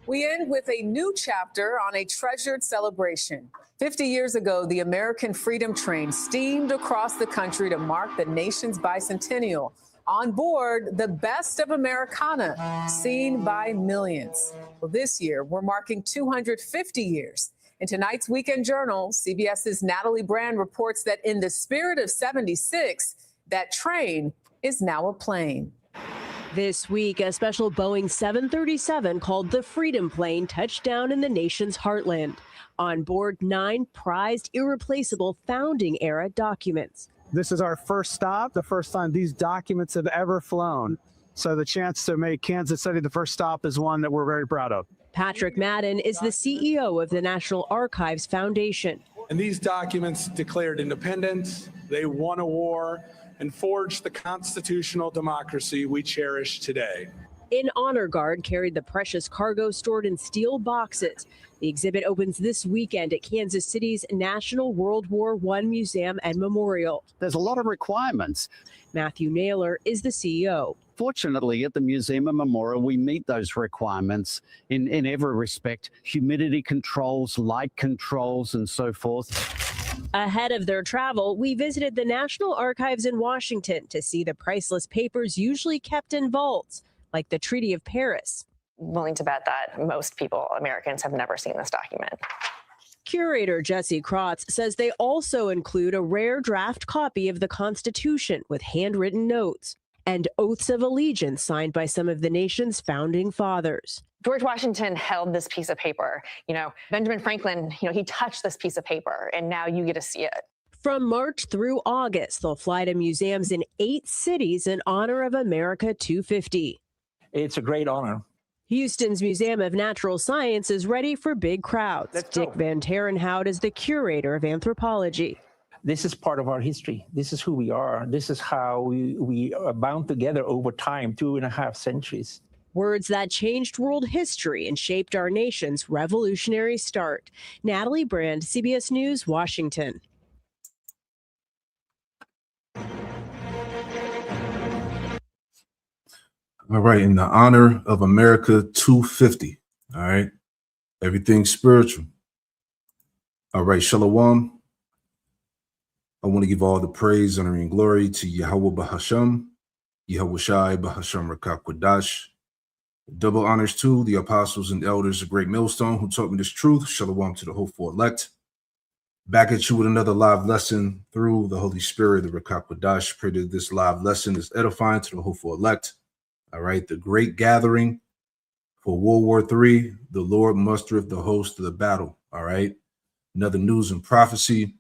We end with a new chapter on a treasured celebration. 50 years ago, the American Freedom Train steamed across the country to mark the nation's bicentennial. On board, the best of Americana, seen by millions. Well, this year, we're marking 250 years. In tonight's Weekend Journal, CBS's Natalie Brand reports that in the spirit of 76, that train is now a plane. This week, a special Boeing 737 called the Freedom Plane touched down in the nation's heartland. On board, 9 prized, irreplaceable founding-era documents. This is our first stop, the first time these documents have ever flown. So the chance to make Kansas City the first stop is one that we're very proud of. Patrick Madden is the CEO of the National Archives Foundation. And these documents declared independence, they won a war, and forged the constitutional democracy we cherish today. An honor guard carried the precious cargo stored in steel boxes. The exhibit opens this weekend at Kansas City's National World War I Museum and Memorial. There's a lot of requirements. Matthew Naylor is the CEO. Fortunately, at the Museum and Memorial, we meet those requirements in every respect. Humidity controls, light controls, and so forth. Ahead of their travel, we visited the National Archives in Washington to see the priceless papers usually kept in vaults, like the Treaty of Paris. Willing to bet that most people, Americans, have never seen this document. Curator Jesse Krotz says they also include a rare draft copy of the Constitution with handwritten notes and oaths of allegiance signed by some of the nation's founding fathers. George Washington held this piece of paper. Benjamin Franklin, he touched this piece of paper, and now you get to see it. From March through August, they'll fly to museums in 8 cities in honor of America 250. It's a great honor. Houston's Museum of Natural Science is ready for big crowds. Dick Van Terenhout is the curator of anthropology. This is part of our history. This is who we are. This is how we are bound together over time, 2.5 centuries. Words that changed world history and shaped our nation's revolutionary start. Natalie Brand, CBS News, Washington. All right, in the honor of America 250. All right, everything spiritual. All right, Shalom. I want to give all the praise, honor, and glory to Yahweh Bahasham, Yahweh Shai Bahasham Rakak Wadash. Double honors to the apostles and elders of Great Millstone who taught me this truth. Shalom to the hopeful elect. Back at you with another live lesson through the Holy Spirit, the Rakak Wadash. Pray that this live lesson is edifying to the hopeful elect. All right, the great gathering for World War III, the Lord mustereth the host of the battle. All right, another news and prophecy.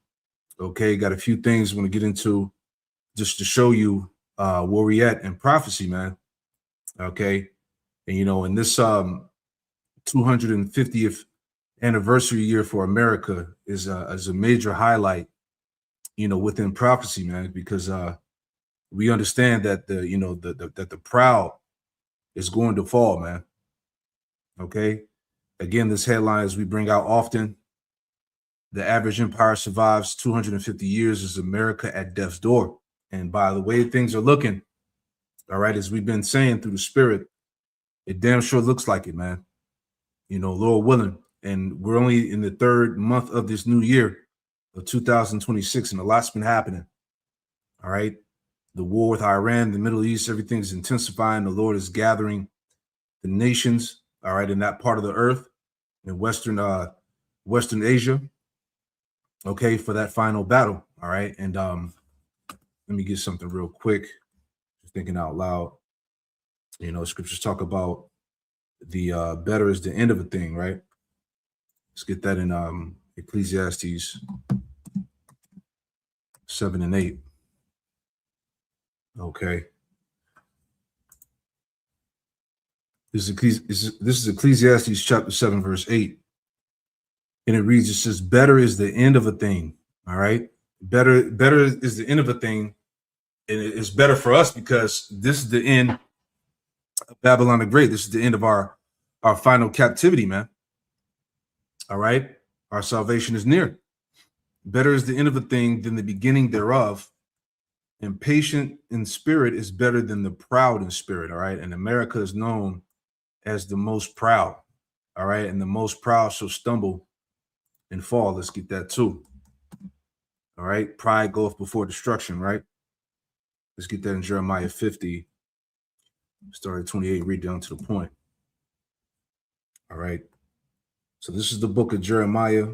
Okay, got a few things I want to get into just to show you where we at in prophecy, man. Okay, and in this 250th anniversary year for America is a major highlight, within prophecy, man, because we understand that the proud is going to fall, man. Okay. Again, this headline, as we bring out often, the average empire survives 250 years is America at death's door. And by the way things are looking, all right, as we've been saying through the spirit, it damn sure looks like it, man. Lord willing. And we're only in the 3rd month of this new year of 2026, and a lot's been happening. All right. The war with Iran, the Middle East, everything's intensifying. The Lord is gathering the nations, all right, in that part of the earth, in Western Asia, okay, for that final battle, all right? And let me get something real quick, just thinking out loud. Scriptures talk about the better is the end of a thing, right? Let's get that in Ecclesiastes 7 and 8. Okay. This is Ecclesiastes chapter 7, verse 8. And it reads, it says, better is the end of a thing. All right. Better is the end of a thing. And it's better for us because this is the end of Babylon the Great. This is the end of our final captivity, man. All right. Our salvation is near. Better is the end of a thing than the beginning thereof. And patient in spirit is better than the proud in spirit. All right. And America is known as the most proud. All right. And the most proud shall stumble and fall. Let's get that too. All right. Pride goeth before destruction. Right. Let's get that in Jeremiah 50. Start at 28. Read down to the point. All right. So this is the book of Jeremiah,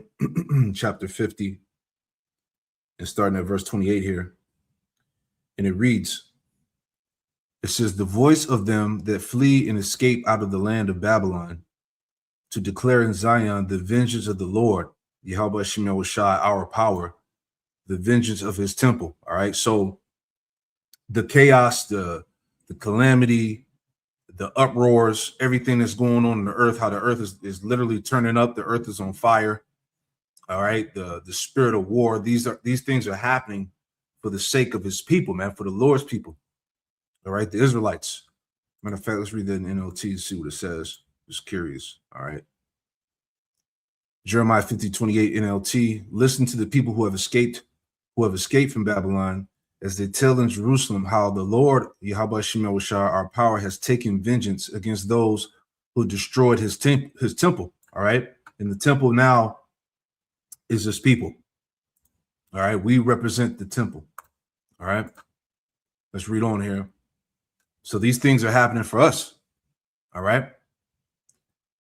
chapter 50, and starting at verse 28 here. And it reads, it says, the voice of them that flee and escape out of the land of Babylon, to declare in Zion the vengeance of the Lord, Yahweh Shemel Shai, our power, the vengeance of his temple. All right. So the chaos, the calamity, the uproars, everything that's going on in the earth, how the earth is literally turning up, the earth is on fire. All right. The spirit of war, these things are happening for the sake of his people, man, for the Lord's people. All right, the Israelites. Matter of fact, let's read that in NLT and see what it says. Just curious. All right. Jeremiah 50:28 NLT. Listen to the people who have escaped from Babylon, as they tell in Jerusalem how the Lord, Yahweh Shemel Shai, our power, has taken vengeance against those who destroyed his temple. All right. And the temple now is his people. All right. We represent the temple. All right. Let's read on here. So these things are happening for us. All right.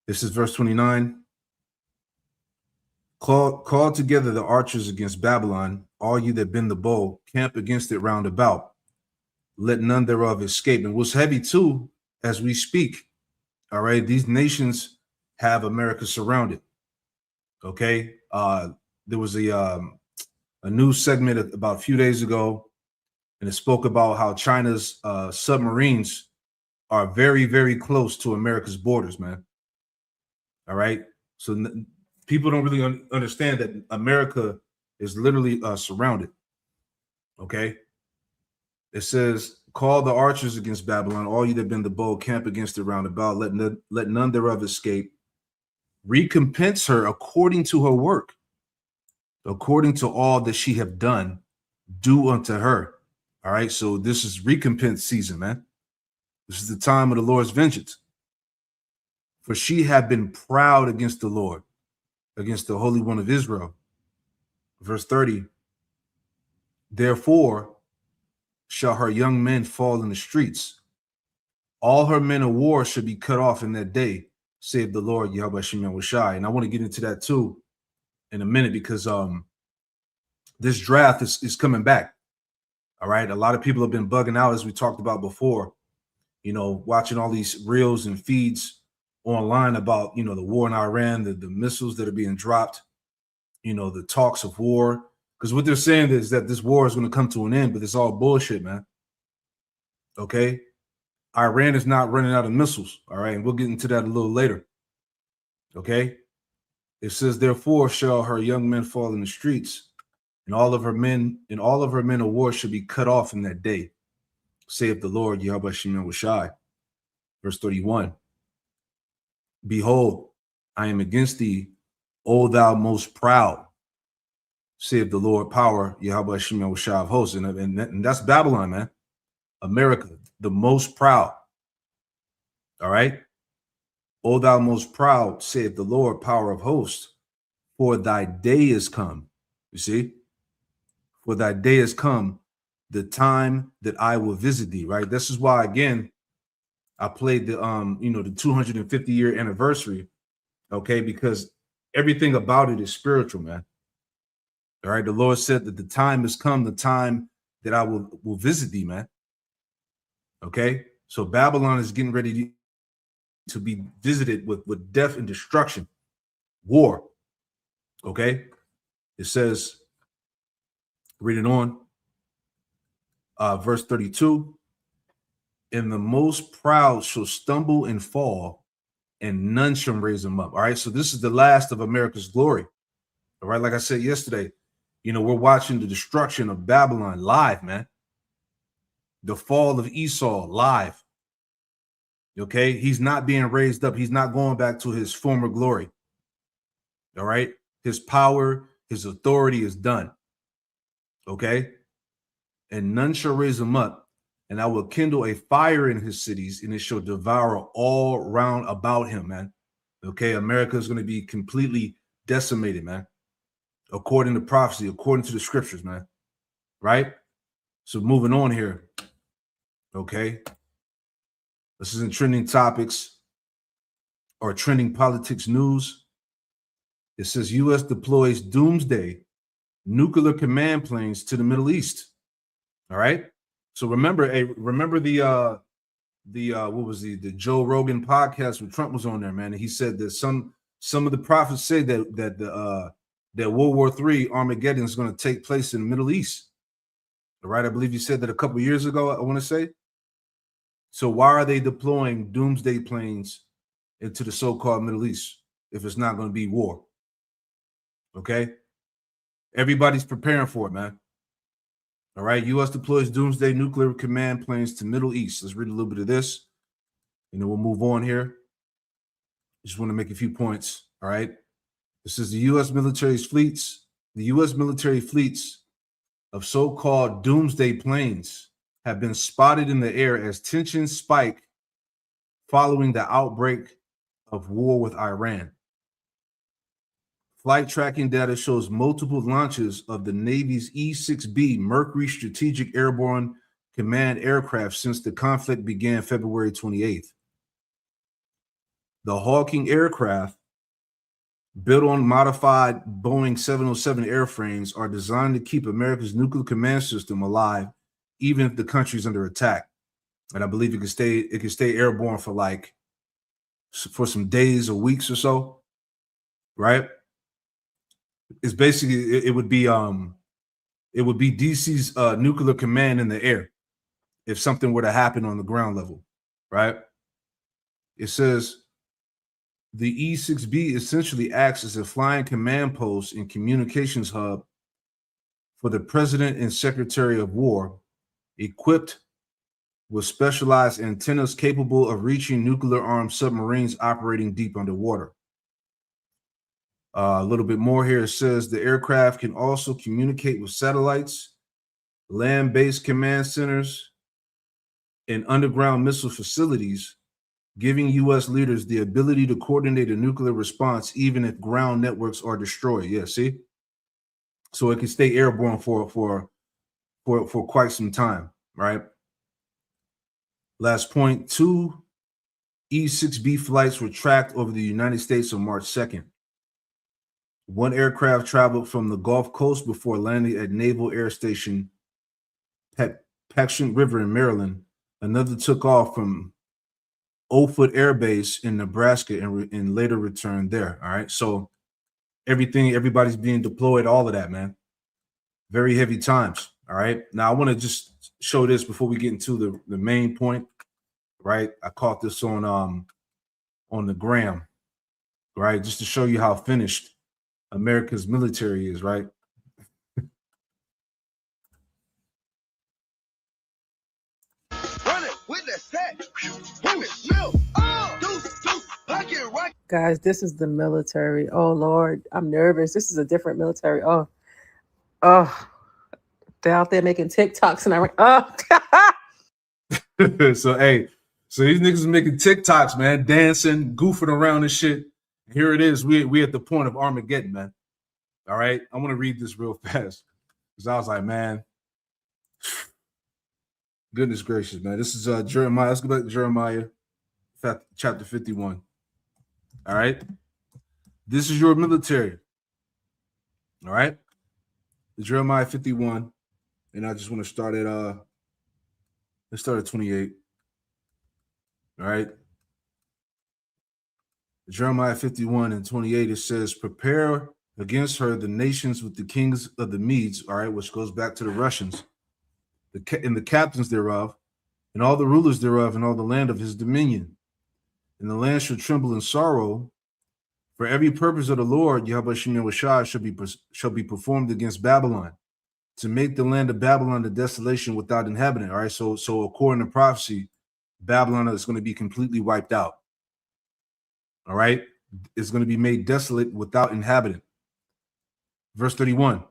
This is verse 29. Call together the archers against Babylon, all you that bend the bow, camp against it round about. Let none thereof escape. And what's heavy too, as we speak, all right, these nations have America surrounded. Okay. There was a news segment about a few days ago, and it spoke about how China's submarines are very, very close to America's borders, man. All right. So people don't really understand that America is literally surrounded. Okay. It says, call the archers against Babylon, all you that bend the bow, camp against it round about, let none thereof escape. Recompense her according to her work, according to all that she have done, do unto her. All right. So this is recompense season, man. This is the time of the Lord's vengeance. For she had been proud against the Lord, against the Holy One of Israel. Verse 30. Therefore shall her young men fall in the streets. All her men of war should be cut off in that day, save the Lord, Yahweh Shemel Shai. And I want to get into that too in a minute, because this draft is coming back. All right. A lot of people have been bugging out, as we talked about before, you know, watching all these reels and feeds online about, you know, the war in Iran, the missiles that are being dropped, you know, the talks of war. Because what they're saying is that this war is going to come to an end, but it's all bullshit, man. Okay. Iran is not running out of missiles. All right. And we'll get into that a little later. Okay. It says, therefore shall her young men fall in the streets, and all of her men of war should be cut off in that day, saith the Lord, Yahweh Shemel Shai. Verse 31. Behold, I am against thee, O thou most proud, saith the Lord, power, Yahweh Shemel Shai of hosts. And that's Babylon, man. America, the most proud. All right. O thou most proud, saith the Lord, power of hosts, for thy day is come. You see? For thy day is come, the time that I will visit thee, right? This is why, again, I played the the 250-year anniversary, okay, because everything about it is spiritual, man. All right, the Lord said that the time has come, the time that I will visit thee, man. Okay, so Babylon is getting ready to be visited with death and destruction, war. Okay, it says, read it on, verse 32. And the most proud shall stumble and fall, and none shall raise them up. All right. So this is the last of America's glory. All right. Like I said yesterday, you know, we're watching the destruction of Babylon live, man. The fall of Esau live. Okay. He's not being raised up. He's not going back to his former glory. All right. His power, his authority is done. Okay. and none shall raise him up. And I will kindle a fire in his cities, and it shall devour all round about him, man. Okay, America is going to be completely decimated, man. According to prophecy, according to the scriptures, man. Right? So moving on here. Okay. This isn't trending topics or trending politics news. It says U.S. deploys doomsday nuclear command planes to the Middle East. All right. So remember the what was the Joe Rogan podcast where Trump was on there, man, and he said that some of the prophets say that World War III Armageddon is going to take place in the Middle East. All right. I believe you said that a couple of years ago, I want to say. So why are they deploying doomsday planes into the so-called Middle East if it's not going to be war? Okay. Everybody's preparing for it, man. All right. U.S. deploys doomsday nuclear command planes to Middle East. Let's read a little bit of this, and then we'll move on here. Just want to make a few points. All right. This is the U.S. military fleets. The U.S. military fleets of so-called doomsday planes have been spotted in the air as tensions spike following the outbreak of war with Iran. Flight tracking data shows multiple launches of the Navy's E-6B Mercury Strategic Airborne Command aircraft since the conflict began February 28th. The Hawking aircraft, built on modified Boeing 707 airframes, are designed to keep America's nuclear command system alive, even if the country's under attack. And I believe it can stay airborne for some days or weeks or so, right? It's basically it would be DC's nuclear command in the air if something were to happen on the ground level, right? It says the E-6B essentially acts as a flying command post and communications hub for the President and Secretary of War, equipped with specialized antennas capable of reaching nuclear-armed submarines operating deep underwater. A little bit more here. It says the aircraft can also communicate with satellites, land-based command centers, and underground missile facilities, giving U.S. leaders the ability to coordinate a nuclear response even if ground networks are destroyed. Yeah, see? So it can stay airborne for quite some time, right? Last point, 2 E-6B flights were tracked over the United States on March 2nd. One aircraft traveled from the Gulf Coast before landing at Naval Air Station Paxton River in Maryland. Another took off from Offutt Air Base in Nebraska and later returned there. All right. So everybody's being deployed, all of that, man. Very heavy times. All right. Now I want to just show this before we get into the main point. Right. I caught this on the gram, right? Just to show you how finished America's military is, right? Guys, this is the military. Oh Lord, I'm nervous. This is a different military. Oh, they're out there making TikToks and So these niggas are making TikToks, man, dancing, goofing around and shit. Here it is. We at the point of Armageddon, man. All right. I want to read this real fast because I was like, man, goodness gracious, man. This is Jeremiah. Let's go back to Jeremiah chapter 51. All right. This is your military. All right. Jeremiah 51. And I just want to start at let's start at 28. All right. Jeremiah 51 and 28, it says, prepare against her the nations with the kings of the Medes, all right, which goes back to the Russians, and the captains thereof, and all the rulers thereof, and all the land of his dominion. And the land shall tremble in sorrow, for every purpose of the Lord, Yahweh shall be performed against Babylon, to make the land of Babylon a desolation without inhabitant. All right, so according to prophecy, Babylon is going to be completely wiped out. All right, it's going to be made desolate without inhabitant. Verse 31.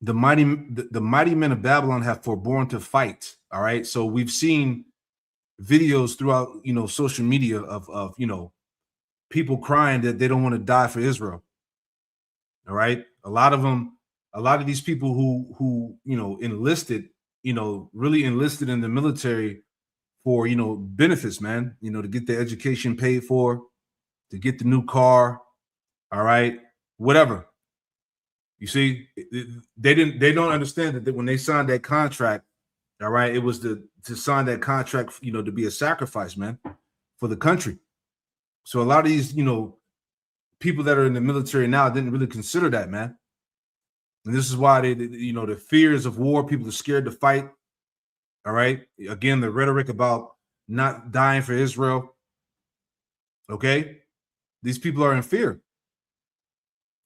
the mighty men of Babylon have forborne to fight. All right. So we've seen videos throughout, social media of people crying that they don't want to die for Israel. All right. A lot of these people who enlisted, really enlisted in the military for, benefits, man, to get their education paid for, to get the new car. All right. Whatever. You see, they don't understand that when they signed that contract, all right, it was to sign that contract, to be a sacrifice, man, for the country. So a lot of these, people that are in the military now didn't really consider that, man. And this is why the fears of war, people are scared to fight. All right. Again, the rhetoric about not dying for Israel. Okay. These people are in fear.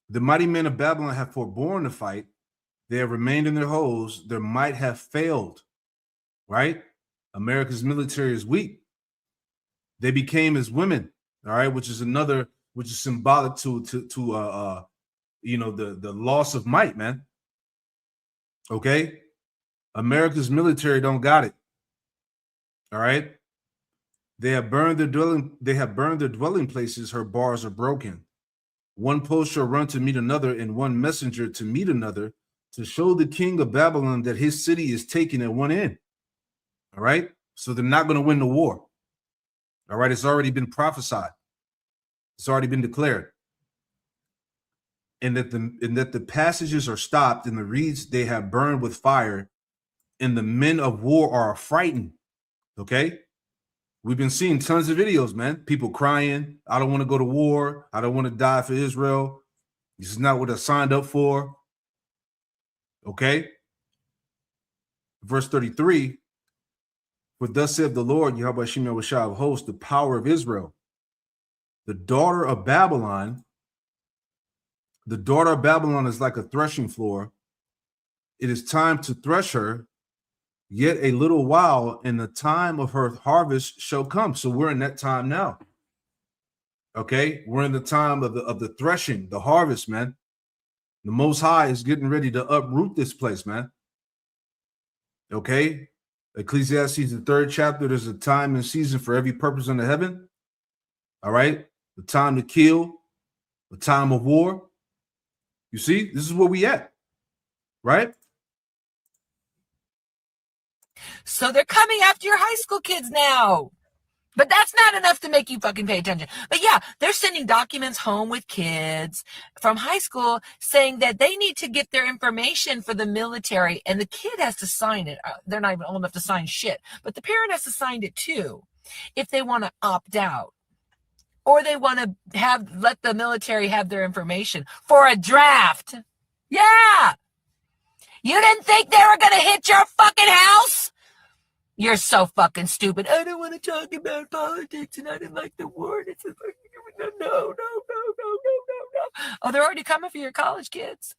The mighty men of Babylon have forborne to fight. They have remained in their holes. Their might have failed. Right? America's military is weak. They became as women. All right, which is symbolic to the loss of might, man. Okay? America's military don't got it. All right? They have burned their dwelling places. Her bars are broken. One post shall run to meet another, and one messenger to meet another, to show the king of Babylon that his city is taken at one end. All right? So they're not going to win the war. All right? It's already been prophesied. It's already been declared. And that the passages are stopped, and the reeds they have burned with fire, and the men of war are frightened. Okay? We've been seeing tons of videos, man. People crying. I don't want to go to war. I don't want to die for Israel. This is not what I signed up for. Okay? Verse 33. For thus saith the Lord, Yahweh Shem Yahushua of hosts, the power of Israel. The daughter of Babylon is like a threshing floor. It is time to thresh her. Yet a little while, and the time of her harvest shall come. So we're in that time now. Okay, we're in the time of the threshing, the harvest, man. The Most High is getting ready to uproot this place, man. Okay, Ecclesiastes, the 3rd chapter. There's a time and season for every purpose under heaven. All right, the time to kill, the time of war. You see, this is where we at, right? So they're coming after your high school kids now. But that's not enough to make you fucking pay attention. But yeah, they're sending documents home with kids from high school saying that they need to get their information for the military, and the kid has to sign it. They're not even old enough to sign shit, but the parent has to sign it too if they want to opt out, or they want to let the military have their information for a draft. Yeah. You didn't think they were going to hit your fucking house? You're so fucking stupid. I don't want to talk about politics, and I didn't like the war. No. Oh, they're already coming for your college kids.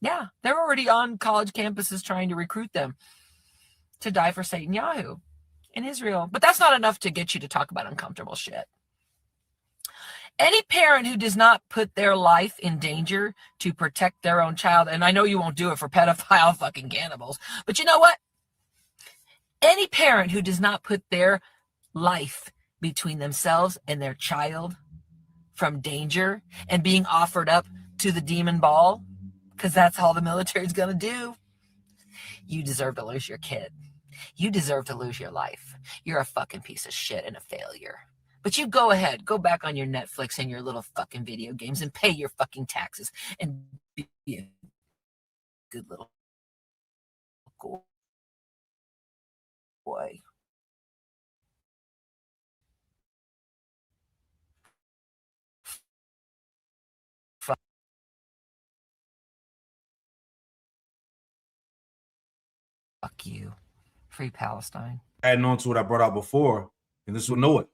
Yeah, they're already on college campuses trying to recruit them to die for Satan Yahoo in Israel. But that's not enough to get you to talk about uncomfortable shit. Any parent who does not put their life in danger to protect their own child, and I know you won't do it for pedophile fucking cannibals, but you know what? Any parent who does not put their life between themselves and their child from danger and being offered up to the demon ball, because that's all the military is going to do, you deserve to lose your kid. You deserve to lose your life. You're a fucking piece of shit and a failure. But you go ahead, go back on your Netflix and your little fucking video games and pay your fucking taxes and be a good little boy. Fuck you. Free Palestine. Adding on to what I brought out before, and this will know it.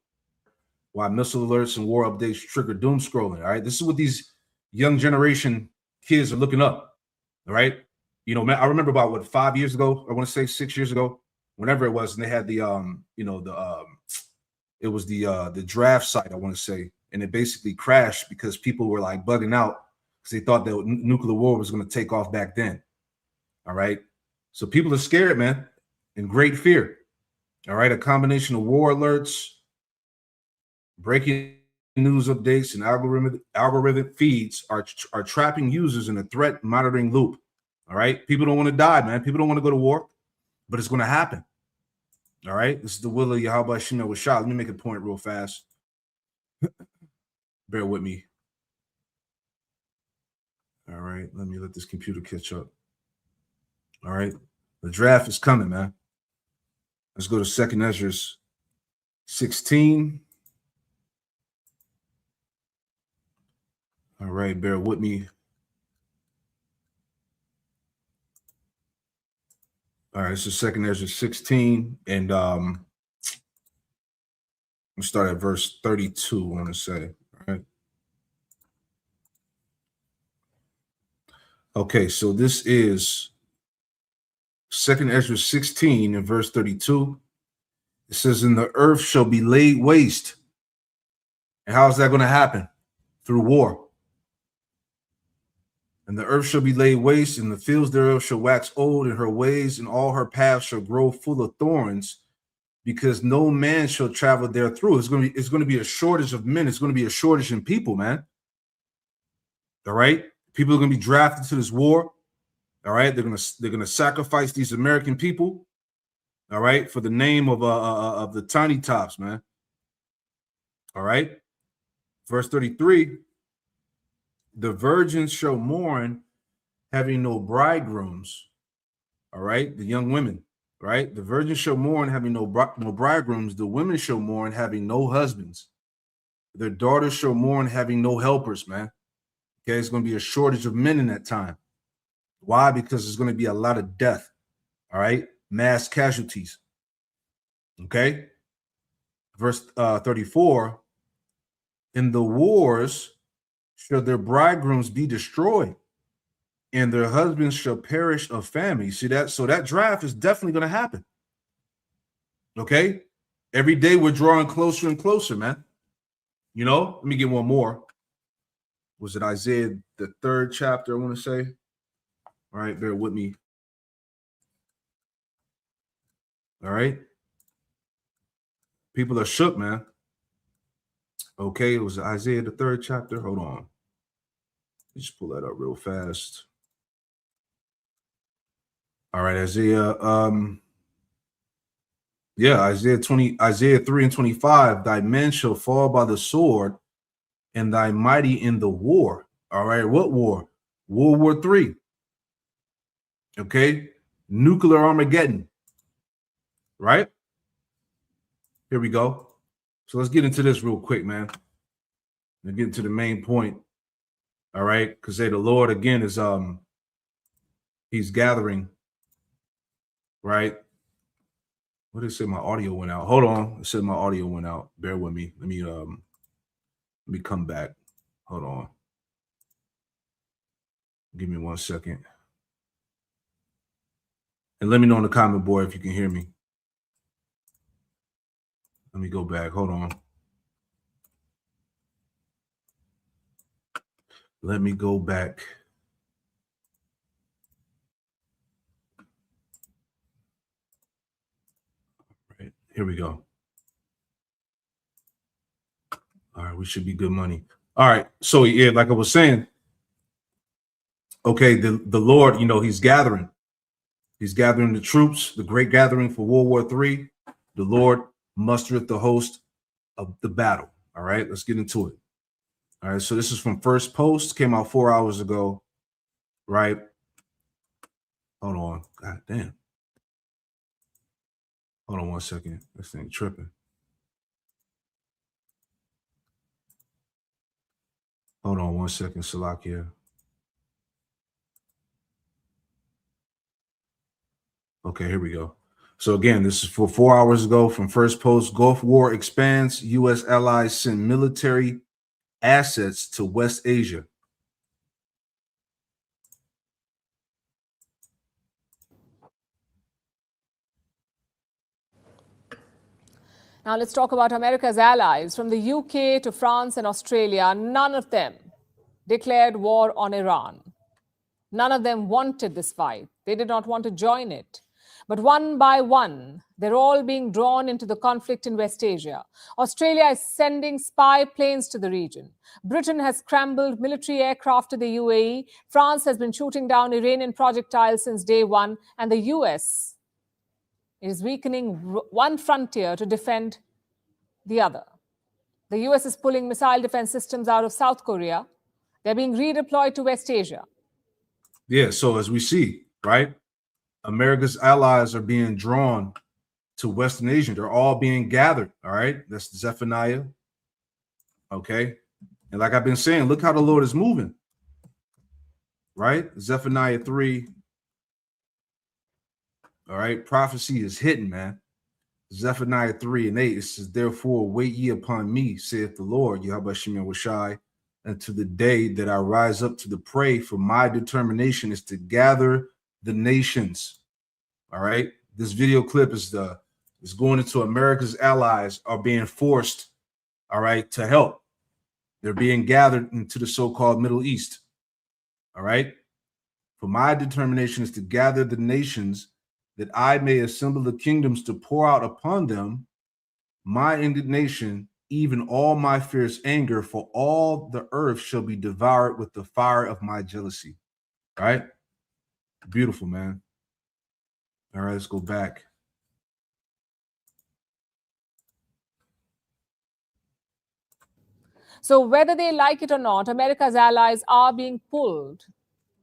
Why missile alerts and war updates trigger doom scrolling. All right. This is what these young generation kids are looking up. All right. Man, I remember about 5 years ago, I want to say 6 years ago, whenever it was, and they had the it was the draft site, I want to say, and it basically crashed because people were like bugging out because they thought that nuclear war was going to take off back then. All right. So people are scared, man, in great fear. All right. A combination of war alerts, breaking news updates, and algorithmic feeds are trapping users in a threat monitoring loop. All right. People don't want to die, man. People don't want to go to war, but it's going to happen. All right. This is the will of Yahweh Shina with Shah. Let me make a point real fast. Bear with me. All right. Let me let this computer catch up. All right. The draft is coming, man. Let's go to 2 Ezra 16. All right. Bear with me. All right. This is 2 Ezra 16. And we'll start at verse 32, I want to say. All right. Okay. So this is 2 Ezra 16 and verse 32. It says, and the earth shall be laid waste. And how is that going to happen? Through war. And the earth shall be laid waste, and the fields thereof shall wax old, and her ways and all her paths shall grow full of thorns, because no man shall travel there through. It's going to be a shortage of men. It's going to be a shortage in people, man. All right. People are going to be drafted to this war. All right. They're going to sacrifice these American people. All right. For the name of the tiny tops, man. All right. Verse 33. The virgins shall mourn, having no bridegrooms. All right. The young women. Right. The virgins shall mourn, having no bridegrooms. The women shall mourn, having no husbands. Their daughters shall mourn, having no helpers, man. Okay. It's going to be a shortage of men in that time. Why? Because there's going to be a lot of death. All right. Mass casualties. Okay. Verse 34. In the wars shall their bridegrooms be destroyed, and their husbands shall perish of famine. You see that? So that draft is definitely going to happen. Okay. Every day we're drawing closer and closer, man. You know, let me get one more. Was it Isaiah, the 3rd chapter, I want to say? All right, bear with me. All right. People are shook, man. Okay, it was Isaiah, the 3rd chapter. Hold on. Just pull that up real fast. All right, Isaiah. Isaiah 3 and 25. Thy men shall fall by the sword, and thy mighty in the war. All right, what war? World War III. Okay, nuclear Armageddon. Right? Here we go. So let's get into this real quick, man. Let's get into the main point. All right, because the Lord again is he's gathering. Right? What did it say? My audio went out. Hold on. It said my audio went out. Bear with me. Let me come back. Hold on. Give me 1 second. And let me know in the comment board if you can hear me. Let me go back. Hold on. Let me go back. Right. Here we go. All right. We should be good money. All right. So, yeah, like I was saying, okay, the Lord, you know, he's gathering. He's gathering the troops, the great gathering for World War III. The Lord mustereth the host of the battle. All right, let's get into it. All right, so this is from First Post, came out 4 hours ago, right? Hold on, god damn. Hold on 1 second, this thing tripping. Hold on 1 second, Salakia. Okay, here we go. So again, this is for 4 hours ago from First Post. Gulf War expands. U.S. allies send military assets to West Asia. Now let's talk about America's allies. From the UK to France and Australia, none of them declared war on Iran. None of them wanted this fight. They did not want to join it. But one by one, they're all being drawn into the conflict in West Asia. Australia is sending spy planes to the region. Britain has scrambled military aircraft to the UAE. France has been shooting down Iranian projectiles since day one. And the US is weakening one frontier to defend the other. The US is pulling missile defense systems out of South Korea. They're being redeployed to West Asia. Yeah, so as we see, right, America's allies are being drawn to Western Asia. They're all being gathered, all right? That's Zephaniah, okay? And like I've been saying, look how the Lord is moving, right? Zephaniah 3, all right? Prophecy is hitting, man. Zephaniah 3 and 8, it says, therefore wait ye upon me, saith the Lord, Yahweh Shem Shai, unto the day that I rise up to the prey, for my determination is to gather the nations. All right. This video clip is going into America's allies are being forced, all right, to help. They're being gathered into the so-called Middle East. All right. For my determination is to gather the nations, that I may assemble the kingdoms to pour out upon them my indignation, even all my fierce anger, for all the earth shall be devoured with the fire of my jealousy. All right. Beautiful, man. All right, let's go back. So whether they like it or not, America's allies are being pulled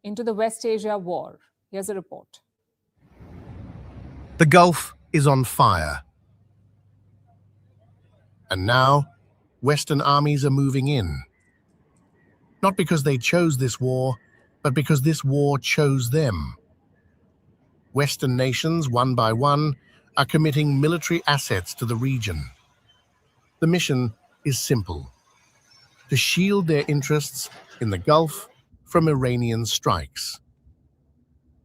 into the West Asia war. Here's a report. The Gulf is on fire. And now, Western armies are moving in. Not because they chose this war, but because this war chose them. Western nations, one by one, are committing military assets to the region. The mission is simple: to shield their interests in the Gulf from Iranian strikes.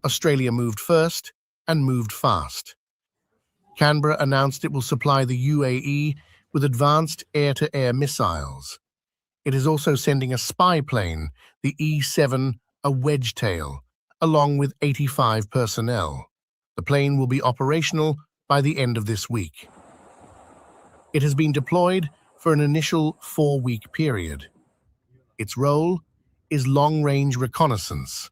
Australia moved first and moved fast. Canberra announced it will supply the UAE with advanced air-to-air missiles. It is also sending a spy plane, the E-7, a wedge-tail, along with 85 personnel. The plane will be operational by the end of this week. It has been deployed for an initial 4-week period. Its role is long-range reconnaissance.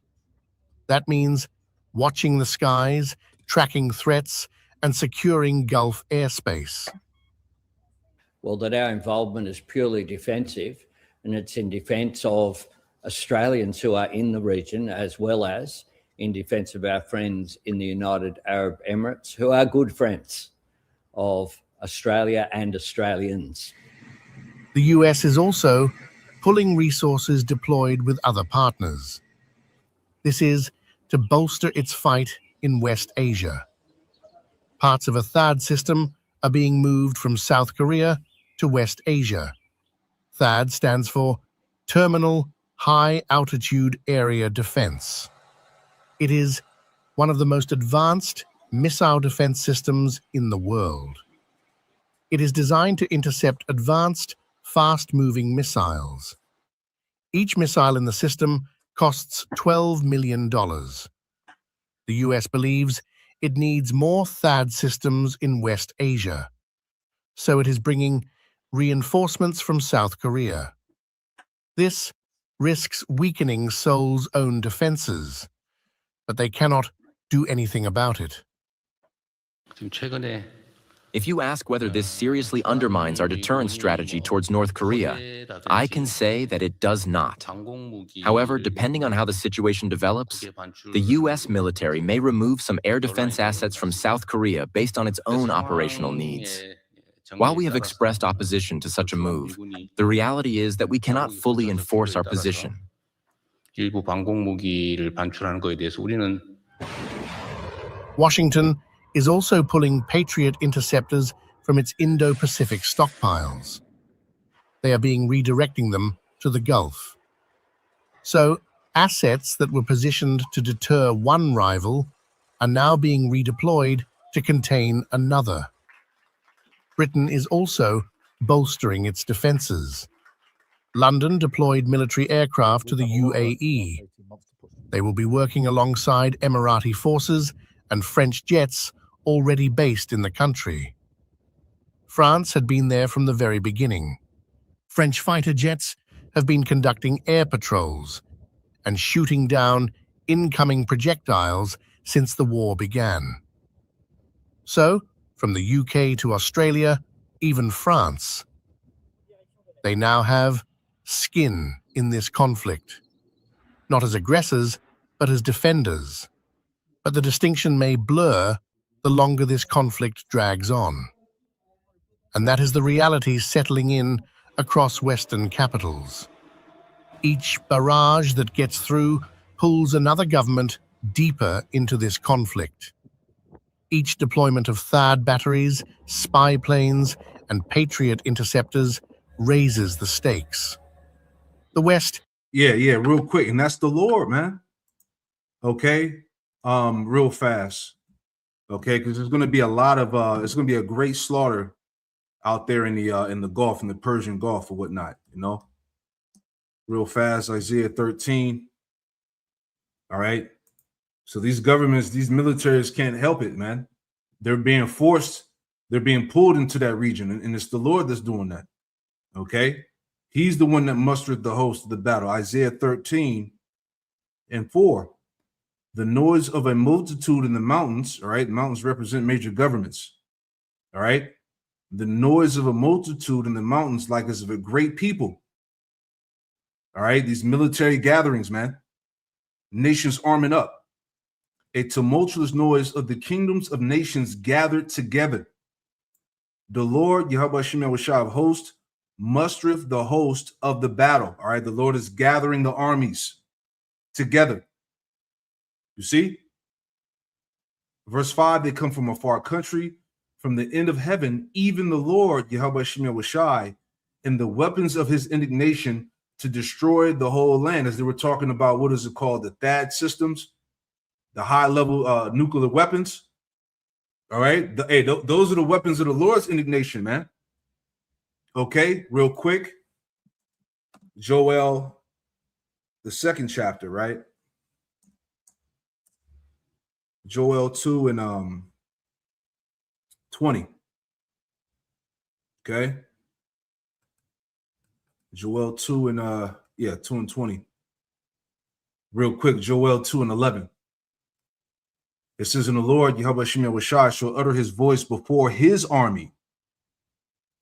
That means watching the skies, tracking threats, and securing Gulf airspace. Well, that our involvement is purely defensive, and it's in defence of Australians who are in the region, as well as in defence of our friends in the United Arab Emirates, who are good friends of Australia and Australians. The US is also pulling resources deployed with other partners. This is to bolster its fight in West Asia. Parts of a THAAD system are being moved from South Korea to West Asia. THAAD stands for Terminal High Altitude Area Defense. It is one of the most advanced missile defense systems in the world. It is designed to intercept advanced, fast-moving missiles. Each missile in the system costs $12 million. The US believes it needs more THAAD systems in West Asia, so it is bringing reinforcements from South Korea. This risks weakening Seoul's own defenses, but they cannot do anything about it. If you ask whether this seriously undermines our deterrence strategy towards North Korea, I can say that it does not. However, depending on how the situation develops, the U.S. military may remove some air defense assets from South Korea based on its own operational needs. While we have expressed opposition to such a move, the reality is that we cannot fully enforce our position. Washington is also pulling Patriot interceptors from its Indo-Pacific stockpiles. They are being redirecting them to the Gulf. So, assets that were positioned to deter one rival are now being redeployed to contain another. Britain is also bolstering its defenses. London deployed military aircraft to the UAE. They will be working alongside Emirati forces and French jets already based in the country. France had been there from the very beginning. French fighter jets have been conducting air patrols and shooting down incoming projectiles since the war began. So, from the UK to Australia, even France, they now have skin in this conflict. Not as aggressors, but as defenders. But the distinction may blur the longer this conflict drags on. And that is the reality settling in across Western capitals. Each barrage that gets through pulls another government deeper into this conflict. Each deployment of THAAD batteries, spy planes, and Patriot interceptors raises the stakes. The West... Yeah, real quick. And that's the Lord, man. Okay? Real fast. Okay, because there's going to be a lot of it's going to be a great slaughter out there in the Gulf, in the Persian Gulf or whatnot, you know. Real fast, Isaiah 13. All right. So these governments, these militaries can't help it, man. They're being forced, they're being pulled into that region, and it's the Lord that's doing that. Okay. He's the one that mustered the host of the battle. Isaiah 13 and 4. The noise of a multitude in the mountains, all right? Mountains represent major governments, all right? The noise of a multitude in the mountains like as of a great people, all right? These military gatherings, man. Nations arming up. A tumultuous noise of the kingdoms of nations gathered together. The Lord, Yahweh Shem Yahushua of hosts, mustereth the host of the battle, all right? The Lord is gathering the armies together. You see? Verse 5, they come from a far country, from the end of heaven, even the Lord, Yahweh Shem Yahushua, and the weapons of his indignation to destroy the whole land. As they were talking about, what is it called? The THAAD systems, the high-level nuclear weapons. All right? Those are the weapons of the Lord's indignation, man. Okay, real quick. Joel, the 2nd chapter, right? Joel 2 and 20. Okay. Joel 2 and 2 and 20. Real quick, Joel 2 and 11. It says, "In the Lord, Yahweh Shem Yahushua shall utter his voice before his army,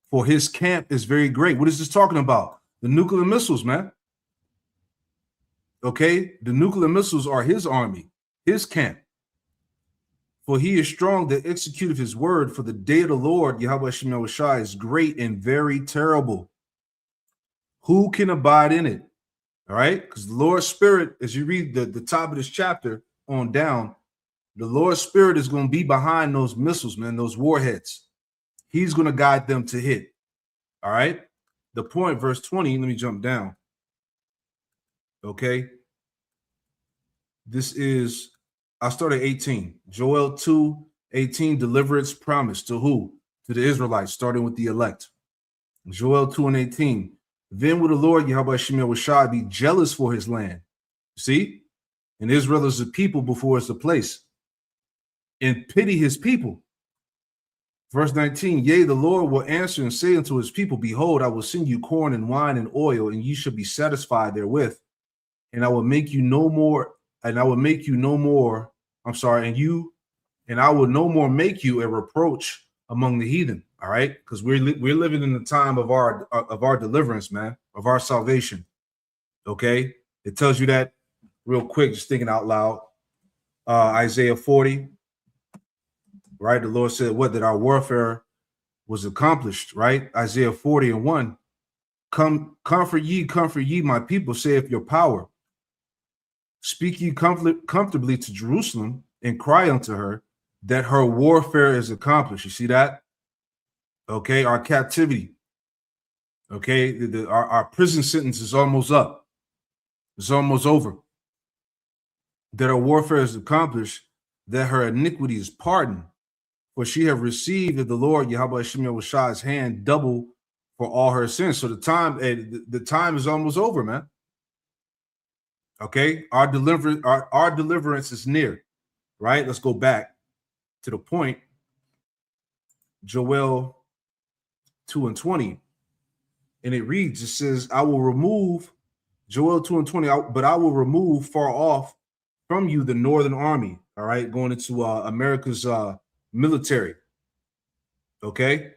for his camp is very great." What is this talking about? The nuclear missiles, man. Okay, the nuclear missiles are his army, his camp. For he is strong that executeth his word, for the day of the Lord, Yahweh Shem Yahushua, is great and very terrible. Who can abide in it? All right, because the Lord's Spirit, as you read the top of this chapter on down, the Lord's Spirit is going to be behind those missiles, man, those warheads. He's going to guide them to hit. All right, the point, verse 20, let me jump down. Okay, this is... I started 18. Joel 2:18, deliverance promised to who? To the Israelites, starting with the elect. Joel 2 and 18. Then will the Lord Yahweh Shem Yahushua be jealous for his land. See? And Israel is a people before it's a place. And pity his people. Verse 19. Yea, the Lord will answer and say unto his people, behold, I will send you corn and wine and oil, and ye shall be satisfied therewith. And I will make you no more. And I will make you no more, and I will no more make you a reproach among the heathen. All right, because we're living in the time of our deliverance, man, of our salvation. Okay, it tells you that real quick, just thinking out loud. Isaiah 40, right? The Lord said, "What that our warfare was accomplished." Right? Isaiah 40 and 1. Comfort ye, my people, saith your power. Speak ye comfortably to Jerusalem, and cry unto her that her warfare is accomplished. You see that? Okay, our captivity. Okay, our prison sentence is almost up. It's almost over. That her warfare is accomplished, that her iniquity is pardoned, for she have received of the Lord Yahweh Shem Yahushua's hand double for all her sins. So the time is almost over, man. Okay, our deliverance is near. Right? Let's go back to the point. Joel 2:20, and it reads, it says, I will remove, Joel 2:20, but I will remove far off from you the northern army. All right, going into America's military. Okay,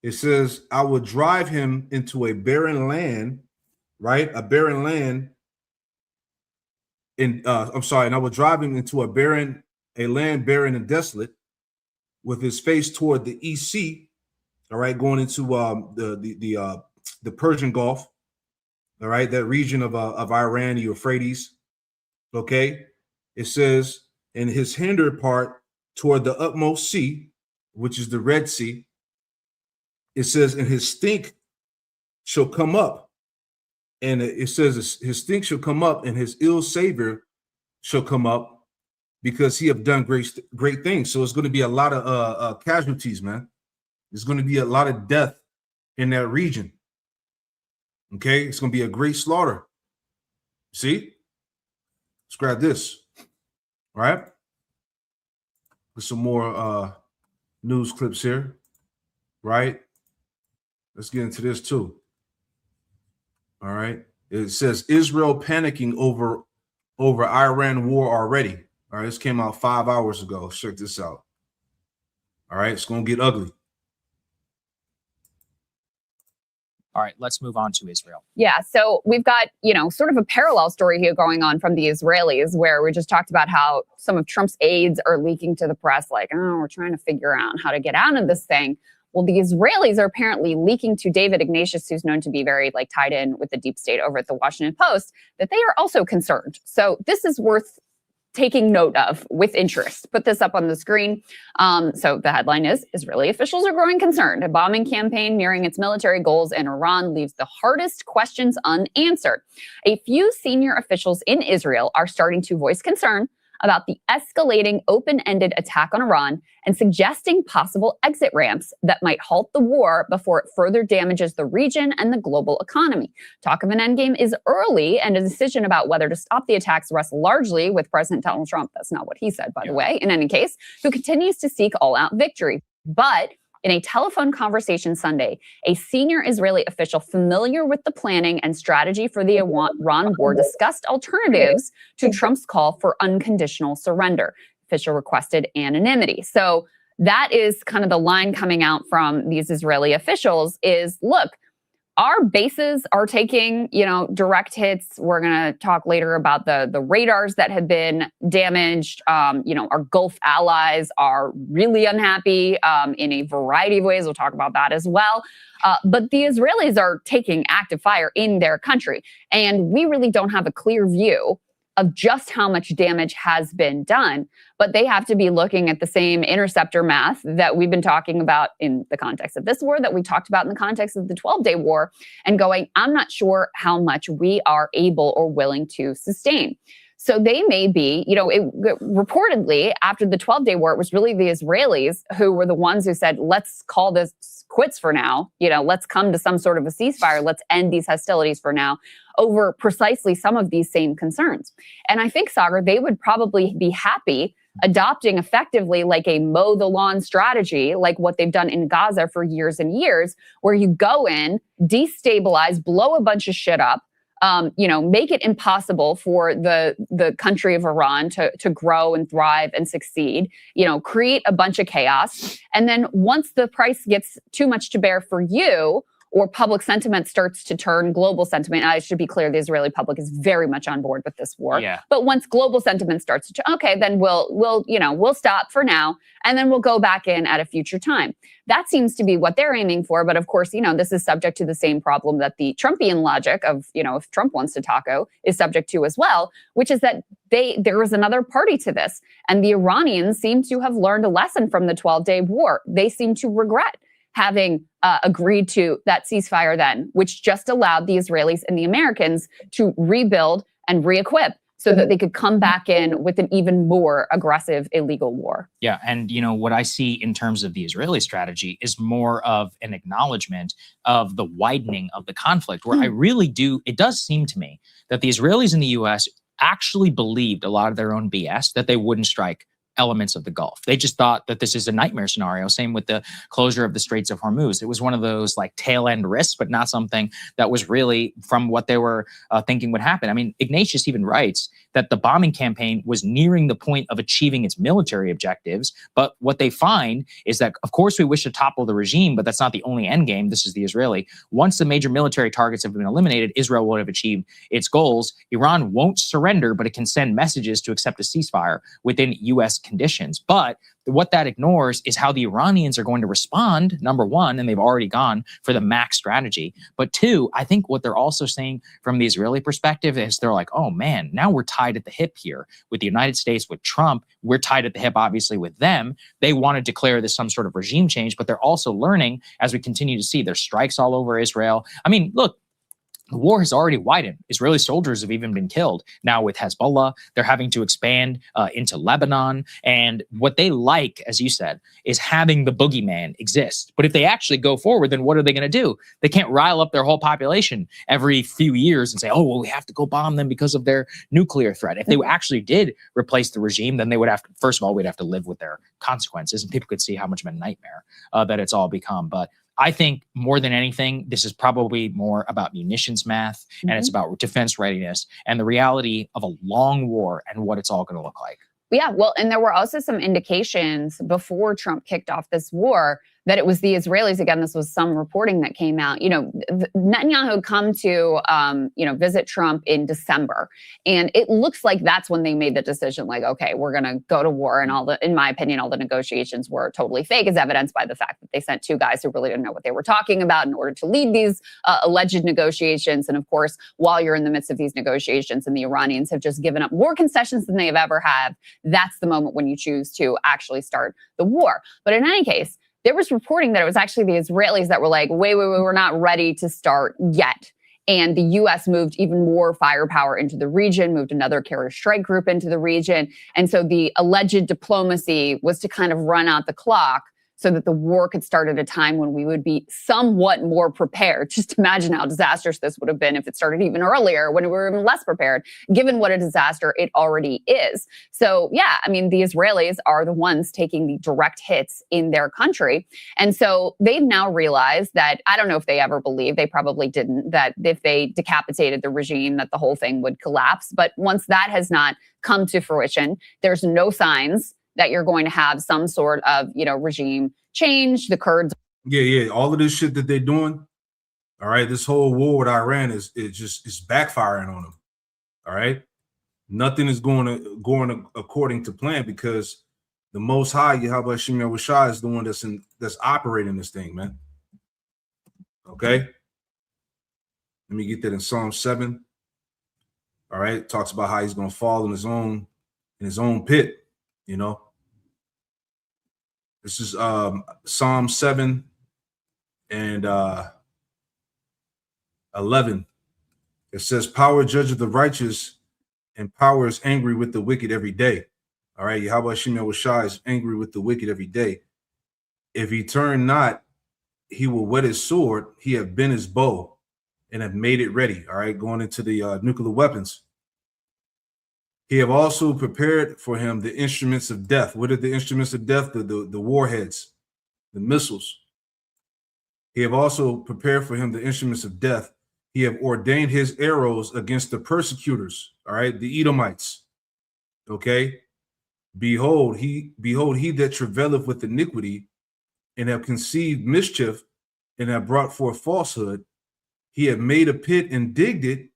it says, I will drive him into a barren land, right? A barren land. And I will drive him into a land barren and desolate, with his face toward the East Sea. All right, going into the Persian Gulf. All right, that region of Iran, the Euphrates. Okay, it says, in his hinder part toward the utmost sea, which is the Red Sea. It says, and his stink shall come up. And it says his stink shall come up, and his ill savor shall come up, because he have done great things. So it's going to be a lot of casualties, man. There's going to be a lot of death in that region. Okay, it's going to be a great slaughter. See? Let's grab this. All right. With some more news clips here. Right. Let's get into this too. All right. It says Israel panicking over Iran war already. All right. This came out 5 hours ago. Check this out. All right. It's going to get ugly. All right, let's move on to Israel. Yeah, so we've got, sort of a parallel story here going on from the Israelis, where we just talked about how some of Trump's aides are leaking to the press, like, oh, we're trying to figure out how to get out of this thing. Well, the Israelis are apparently leaking to David Ignatius, who's known to be very tied in with the deep state over at the Washington Post, that they are also concerned. So this is worth taking note of with interest. Put this up on the screen. So the headline is, Israeli officials are growing concerned. A bombing campaign nearing its military goals in Iran leaves the hardest questions unanswered. A few senior officials in Israel are starting to voice concern about the escalating open-ended attack on Iran and suggesting possible exit ramps that might halt the war before it further damages the region and the global economy. Talk of an endgame is early, and a decision about whether to stop the attacks rests largely with President Donald Trump. That's not what he said, by the way, in any case, who continues to seek all-out victory. But in a telephone conversation Sunday, a senior Israeli official familiar with the planning and strategy for the Iran war discussed alternatives to Trump's call for unconditional surrender. Official requested anonymity. So that is kind of the line coming out from these Israeli officials is, look, our bases are taking, direct hits. We're going to talk later about the radars that have been damaged. Our Gulf allies are really unhappy in a variety of ways. We'll talk about that as well. But the Israelis are taking active fire in their country. And we really don't have a clear view of just how much damage has been done. But they have to be looking at the same interceptor math that we've been talking about in the context of this war, that we talked about in the context of the 12-day war, and going, I'm not sure how much we are able or willing to sustain. So they may be, reportedly after the 12-day war, it was really the Israelis who were the ones who said, let's call this quits for now. Let's come to some sort of a ceasefire. Let's end these hostilities for now, over precisely some of these same concerns. And I think, Sagar, they would probably be happy adopting effectively like a mow the lawn strategy, like what they've done in Gaza for years and years, where you go in, destabilize, blow a bunch of shit up, make it impossible for the country of Iran to grow and thrive and succeed, create a bunch of chaos. And then once the price gets too much to bear for you, or public sentiment starts to turn, global sentiment, I should be clear, the Israeli public is very much on board with this war. Yeah. But once global sentiment starts to turn, okay, then we'll stop for now, and then we'll go back in at a future time. That seems to be what they're aiming for. But of course, this is subject to the same problem that the Trumpian logic of, if Trump wants to taco, is subject to as well, which is that there is another party to this. And the Iranians seem to have learned a lesson from the 12-day war. They seem to regret having agreed to that ceasefire then, which just allowed the Israelis and the Americans to rebuild and re-equip. so that they could come back in with an even more aggressive illegal war. Yeah, and what I see in terms of the Israeli strategy is more of an acknowledgement of the widening of the conflict, where it does seem to me that the Israelis in the US actually believed a lot of their own BS, that they wouldn't strike elements of the Gulf. They just thought that this is a nightmare scenario. Same with the closure of the Straits of Hormuz. It was one of those like tail end risks, but not something that was really from what they were thinking would happen. I mean, Ignatius even writes that the bombing campaign was nearing the point of achieving its military objectives. But what they find is that, of course, we wish to topple the regime, but that's not the only end game. This is the Israeli. Once the major military targets have been eliminated, Israel will have achieved its goals. Iran won't surrender, but it can send messages to accept a ceasefire within U.S. conditions. But what that ignores is how the Iranians are going to respond, number one, and they've already gone for the max strategy. But two, I think what they're also saying from the Israeli perspective is they're like, oh man, now we're tied at the hip here with the United States, with Trump. We're tied at the hip, obviously, with them. They want to declare this some sort of regime change, but they're also learning, as we continue to see, there's strikes all over Israel. I mean, look, the war has already widened. Israeli soldiers have even been killed. Now with Hezbollah, they're having to expand into Lebanon. And what they like, as you said, is having the boogeyman exist. But if they actually go forward, then what are they going to do? They can't rile up their whole population every few years and say, oh, well, we have to go bomb them because of their nuclear threat. If they actually did replace the regime, then they would have to, first of all, we'd have to live with their consequences. And people could see how much of a nightmare that it's all become. But I think more than anything, this is probably more about munitions math, and it's about defense readiness and the reality of a long war and what it's all going to look like. Yeah, well, and there were also some indications before Trump kicked off this war that it was the Israelis. Again, this was some reporting that came out. Netanyahu had come to, visit Trump in December. And it looks like that's when they made the decision, like, okay, we're going to go to war. And in my opinion, all the negotiations were totally fake, as evidenced by the fact that they sent two guys who really didn't know what they were talking about in order to lead these alleged negotiations. And of course, while you're in the midst of these negotiations and the Iranians have just given up more concessions than they have ever had, that's the moment when you choose to actually start the war. But in any case, there was reporting that it was actually the Israelis that were like, wait, we're not ready to start yet. And the U.S. moved even more firepower into the region, moved another carrier strike group into the region. And so the alleged diplomacy was to kind of run out the clock so that the war could start at a time when we would be somewhat more prepared. Just imagine how disastrous this would have been if it started even earlier, when we were even less prepared, given what a disaster it already is. So yeah, I mean, the Israelis are the ones taking the direct hits in their country. And so they've now realized that, I don't know if they ever believed, they probably didn't, that if they decapitated the regime, that the whole thing would collapse. But once that has not come to fruition, there's no signs that you're going to have some sort of, regime change. The Kurds. Yeah. All of this shit that they're doing. All right. This whole war with Iran is backfiring on them. All right. Nothing is going according to plan, because the Most High, Yahweh Shem Shah, is the one that's operating this thing, man. Okay. Let me get that in Psalm 7. All right. It talks about how he's going to fall in his own pit. This is Psalm 7 and 11. It says, power judgeth the righteous, and power is angry with the wicked every day. All right, Yahweh Shem Shah is angry with the wicked every day. If he turn not, he will whet his sword. He have bent his bow and have made it ready. All right, going into the nuclear weapons. He have also prepared for him the instruments of death. What are the instruments of death? The warheads, the missiles. He have also prepared for him the instruments of death. He have ordained his arrows against the persecutors. All right, the Edomites. Okay. Behold, he that travaileth with iniquity, and have conceived mischief, and have brought forth falsehood. He have made a pit and digged it,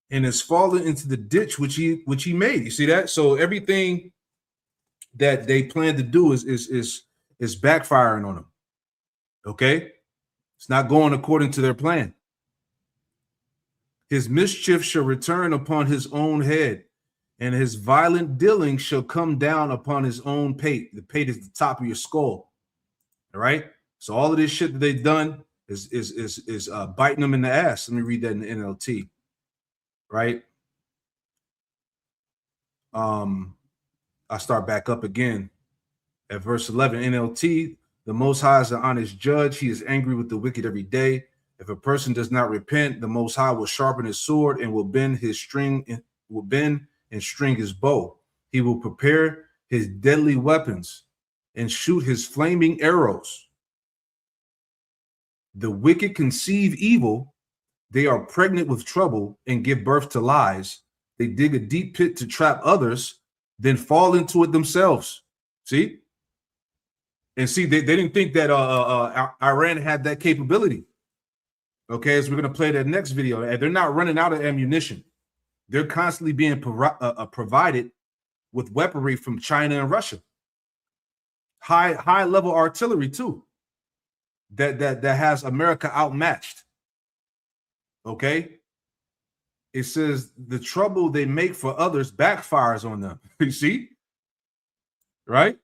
and has fallen into the ditch which he made. You see that? So everything that they plan to do is backfiring on them. Okay, it's not going according to their plan. His mischief shall return upon his own head, and his violent dealing shall come down upon his own pate. The pate is the top of your skull. All right. So all of this shit that they've done is biting them in the ass. Let me read that in the NLT. Right. I start back up again at verse 11. NLT, the Most High is an honest judge. He is angry with the wicked every day. If a person does not repent, the Most High will sharpen his sword and will bend and string his bow. He will prepare his deadly weapons and shoot his flaming arrows. The wicked conceive evil. They are pregnant with trouble and give birth to lies. They dig a deep pit to trap others, then fall into it themselves. See? And see, they didn't think that Iran had that capability. Okay, so we're going to play that next video. And they're not running out of ammunition. They're constantly being provided with weaponry from China and Russia. High level artillery too. That has America outmatched. Okay. It says the trouble they make for others backfires on them. You see? Right?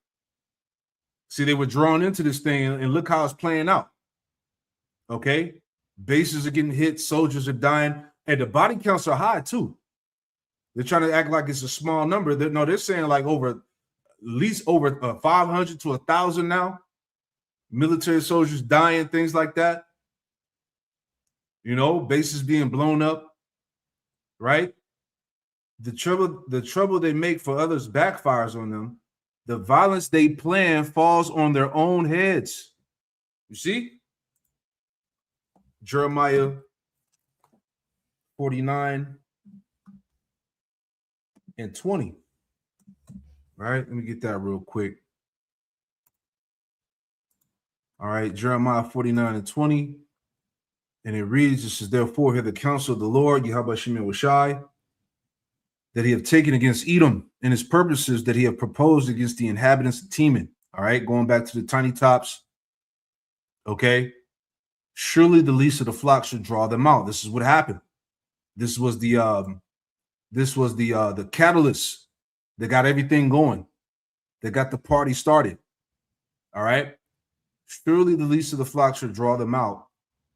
See, they were drawn into this thing, and look how it's playing out. Okay? Bases are getting hit, soldiers are dying, and the body counts are high too. They're trying to act like it's a small number. They're saying like at least over 500 to 1,000 now. Military soldiers dying, things like that. You know, bases being blown up. Right? The trouble they make for others backfires on them. The violence they plan falls on their own heads. You see? Jeremiah 49 and 20. All right, let me get that real quick. All right, Jeremiah 49 and 20. And it reads, this is therefore hear the counsel of the Lord, Yahweh Shem Yahushai, that he have taken against Edom and his purposes that he have proposed against the inhabitants of Teman. All right, going back to the tiny tops. Okay. Surely the least of the flock should draw them out. This is what happened. This was the catalyst that got everything going, that got the party started. All right. Surely the least of the flock should draw them out.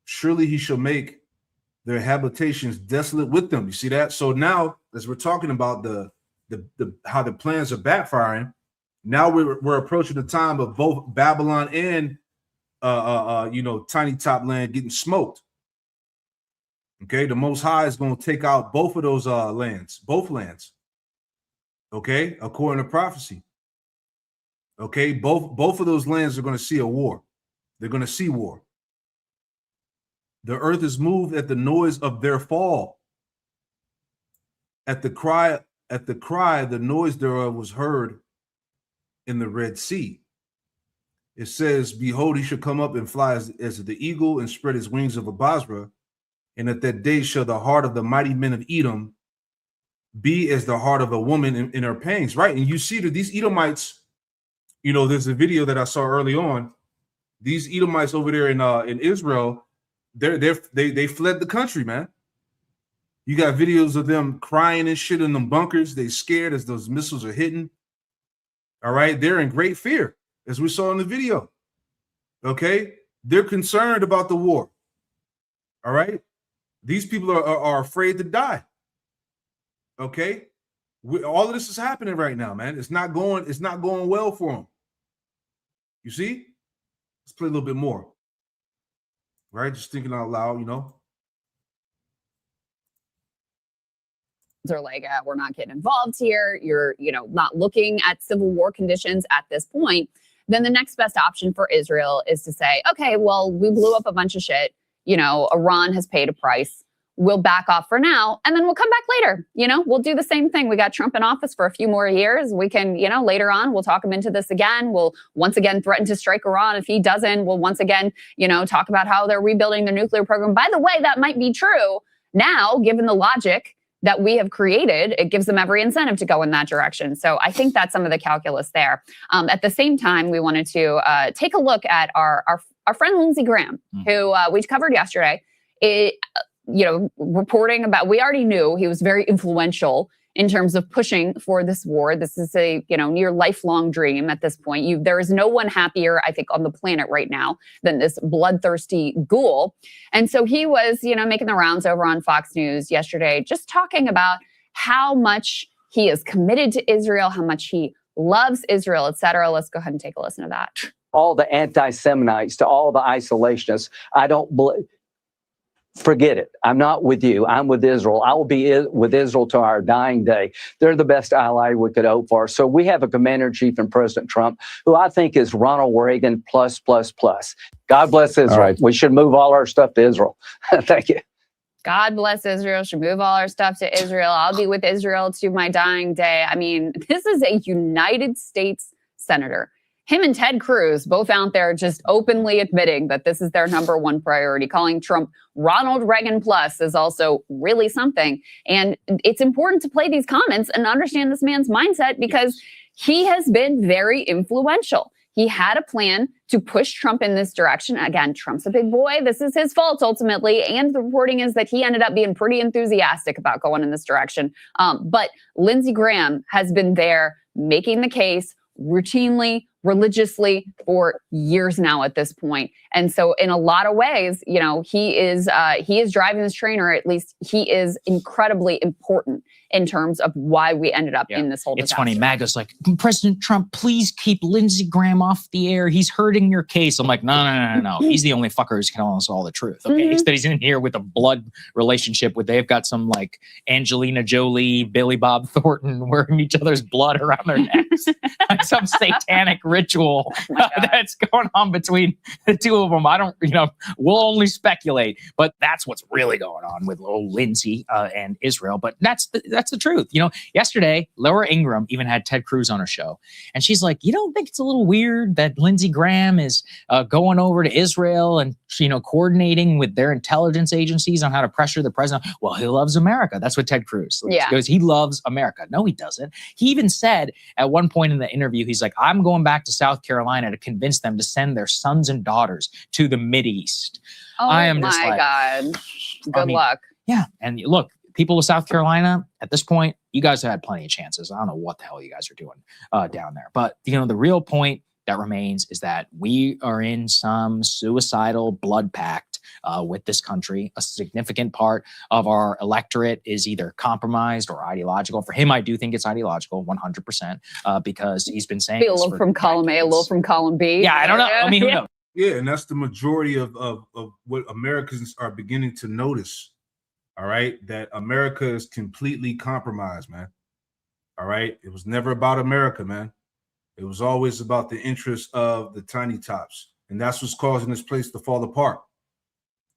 Surely he shall make their habitations desolate with them. You see that? So now, as we're talking about the how the plans are backfiring, now we're approaching the time of both Babylon and tiny top land getting smoked. Okay, the Most High is going to take out both of those both lands. Okay, according to prophecy. Okay, both of those lands are going to see a war. They're going to see war. The earth is moved at the noise of their fall. At the cry, the noise thereof was heard in the Red Sea. It says, behold, he shall come up and fly as the eagle and spread his wings of a Basra. And at that day shall the heart of the mighty men of Edom be as the heart of a woman in her pangs. Right. And you see that these Edomites, there's a video that I saw early on. These Edomites over there in Israel, they fled the country, man. You got videos of them crying and shit in them bunkers. They scared as those missiles are hitting. All right. They're in great fear, as we saw in the video. Okay. They're concerned about the war. All right. These people are afraid to die. Okay. All of this is happening right now, man. It's not going well for them. You see? Let's play a little bit more. Right? Just thinking out loud, Are like, we're not getting involved here. You're, not looking at civil war conditions at this point. Then the next best option for Israel is to say, okay, well, we blew up a bunch of shit. Iran has paid a price. We'll back off for now, and then we'll come back later. We'll do the same thing. We got Trump in office for a few more years. We can, later on, we'll talk him into this again. We'll once again threaten to strike Iran. If he doesn't, we'll once again, talk about how they're rebuilding their nuclear program. By the way, that might be true now, given the logic that we have created. It gives them every incentive to go in that direction. So I think that's some of the calculus there. At the same time, we wanted to take a look at our friend Lindsey Graham, who we covered yesterday. Reporting about, we already knew he was very influential in terms of pushing for this war. This is a, near lifelong dream at this point. There is no one happier, I think, on the planet right now than this bloodthirsty ghoul. And so he was, making the rounds over on Fox News yesterday, just talking about how much he is committed to Israel, how much he loves Israel, etc. Let's go ahead and take a listen to that. All the anti-Semites, to all the isolationists, I don't believe. Forget it. I'm not with you. I'm with Israel. I will be with Israel to our dying day. They're the best ally we could hope for. So we have a commander-in-chief in President Trump, who I think is Ronald Reagan plus. God bless Israel. Right. We should move all our stuff to Israel. Thank you. God bless Israel. Should move all our stuff to Israel. I'll be with Israel to my dying day. I mean, this is a United States senator. Him and Ted Cruz both out there just openly admitting that this is their number one priority. Calling Trump Ronald Reagan plus is also really something. And it's important to play these comments and understand this man's mindset because he has been very influential. He had a plan to push Trump in this direction. Again, Trump's a big boy. This is his fault ultimately. And the reporting is that he ended up being pretty enthusiastic about going in this direction. But Lindsey Graham has been there making the case routinely, religiously for years now at this point. And so in a lot of ways, you know, he is driving this train, or at least he is incredibly important in terms of why we ended up in this whole disaster. It's funny. MAGA's like, President Trump, please keep Lindsey Graham off the air. He's hurting your case. I'm like, no. He's the only fucker who's telling us all the truth. Okay. It's that he's in here with a blood relationship with, they've got some like Angelina Jolie, Billy Bob Thornton wearing each other's blood around their necks. Like some satanic ritual that's going on between the two of them. I don't, we'll only speculate, but that's what's really going on with old Lindsey and Israel. But that's the truth. Yesterday, Laura Ingraham even had Ted Cruz on her show. And she's like, you don't think it's a little weird that Lindsey Graham is going over to Israel and, coordinating with their intelligence agencies on how to pressure the president? Well, he loves America. That's what Ted Cruz goes. He loves America. No, he doesn't. He even said at one point in the interview, he's like, I'm going back to South Carolina to convince them to send their sons and daughters to the Mideast. Oh, I am just my like, God. Good luck. Yeah. And look, people of South Carolina, at this point, you guys have had plenty of chances. I don't know what the hell you guys are doing down there. But, the real point that remains is that we are in some suicidal blood pact with this country. A significant part of our electorate is either compromised or ideological. For him, I do think it's ideological, 100%, because he's been saying a little from column A, a little from column B. Yeah, I don't know. I mean, who knows? Yeah, and that's the majority of what Americans are beginning to notice. All right, that America is completely compromised, man. All right, it was never about America, man. It was always about the interests of the tiny tops, and that's what's causing this place to fall apart.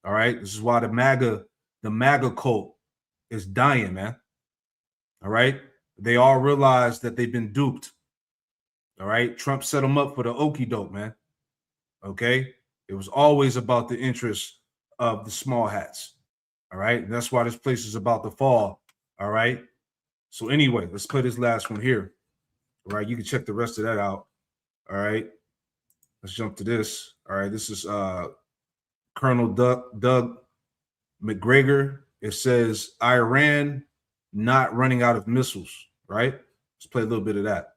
All right, this is why the MAGA cult is dying, man. All right, they all realize that they've been duped. All right, Trump set them up for the okie doke, man. Okay, it was always about the interests of the small hats. All right, and that's why this place is about to fall. All right, so anyway, let's play this last one here. All right, you can check the rest of that out. All right, let's jump to this. All right, this is Colonel Doug McGregor. It says Iran not running out of missiles. Right, let's play a little bit of that.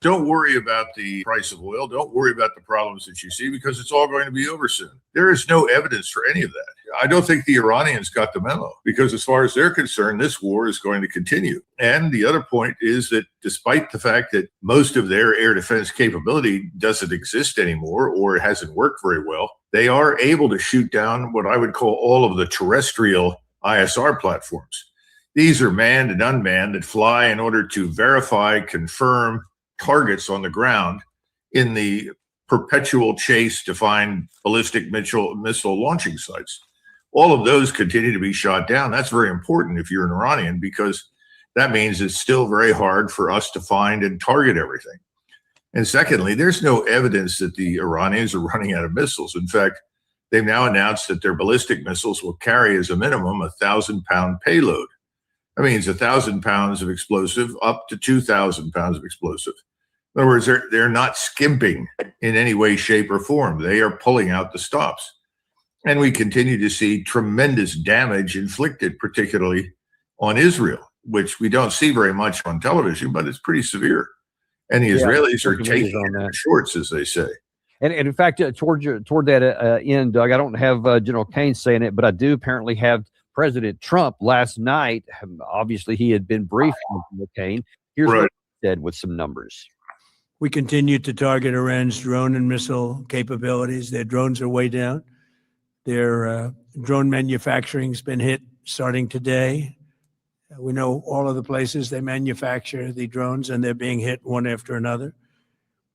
Don't worry about the price of oil. Don't worry about the problems that you see, because it's all going to be over soon. There is no evidence for any of that. I don't think the Iranians got the memo, because as far as they're concerned, this war is going to continue. And the other point is that despite the fact that most of their air defense capability doesn't exist anymore, or it hasn't worked very well, they are able to shoot down what I would call all of the terrestrial ISR platforms. These are manned and unmanned that fly in order to verify, confirm targets on the ground in the perpetual chase to find ballistic missile launching sites. All of those continue to be shot down. That's very important if you're an Iranian, because that means it's still very hard for us to find and target everything. And secondly, there's no evidence that the Iranians are running out of missiles. In fact, they've now announced that their ballistic missiles will carry as a minimum 1,000-pound payload. That means 1,000 pounds of explosive up to 2,000 pounds of explosive. In other words, they're not skimping in any way, shape, or form. They are pulling out the stops. And we continue to see tremendous damage inflicted, particularly on Israel, which we don't see very much on television, but it's pretty severe. And the Israelis are taking it in the shorts, as they say. And in fact, toward that end, Doug, I don't have General Kane saying it, but I do apparently have President Trump last night. Obviously, he had been briefed with McCain. Here's Right. what he said with some numbers. We continue to target Iran's drone and missile capabilities. Their drones are way down. Their drone manufacturing's been hit starting today. We know all of the places they manufacture the drones, and they're being hit one after another.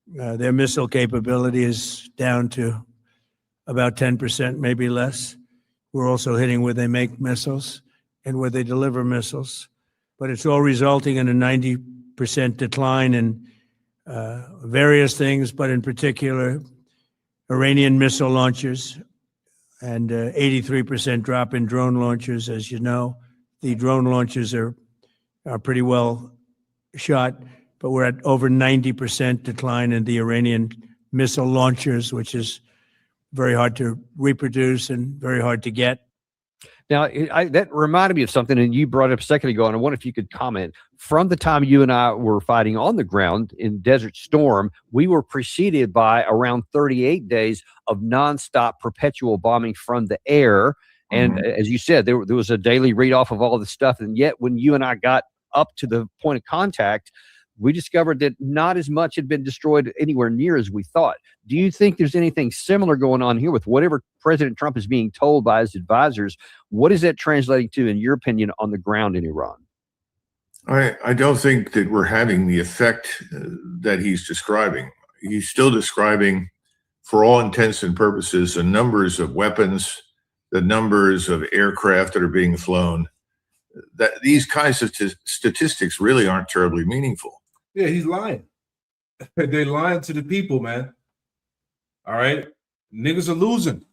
Their missile capability is down to about 10%, maybe less. We're also hitting where they make missiles and where they deliver missiles. But it's all resulting in a 90% decline in various things, but in particular, Iranian missile launchers, and 83% drop in drone launchers. As you know, the drone launchers are pretty well shot, but we're at over 90% decline in the Iranian missile launchers, which is very hard to reproduce and very hard to get. Now, that reminded me of something, and you brought it up a second ago, and I wonder if you could comment. From the time you and I were fighting on the ground in Desert Storm, we were preceded by around 38 days of nonstop perpetual bombing from the air. And as you said, there was a daily read off of all the stuff. And yet when you and I got up to the point of contact, we discovered that not as much had been destroyed anywhere near as we thought. Do you think there's anything similar going on here with whatever President Trump is being told by his advisors? What is that translating to, in your opinion, on the ground in Iran? I don't think that we're having the effect that he's describing. He's still describing, for all intents and purposes, the numbers of weapons, the numbers of aircraft that are being flown. That these kinds of statistics really aren't terribly meaningful. Yeah, he's lying. They're lying to the people, man. All right? Niggas are losing.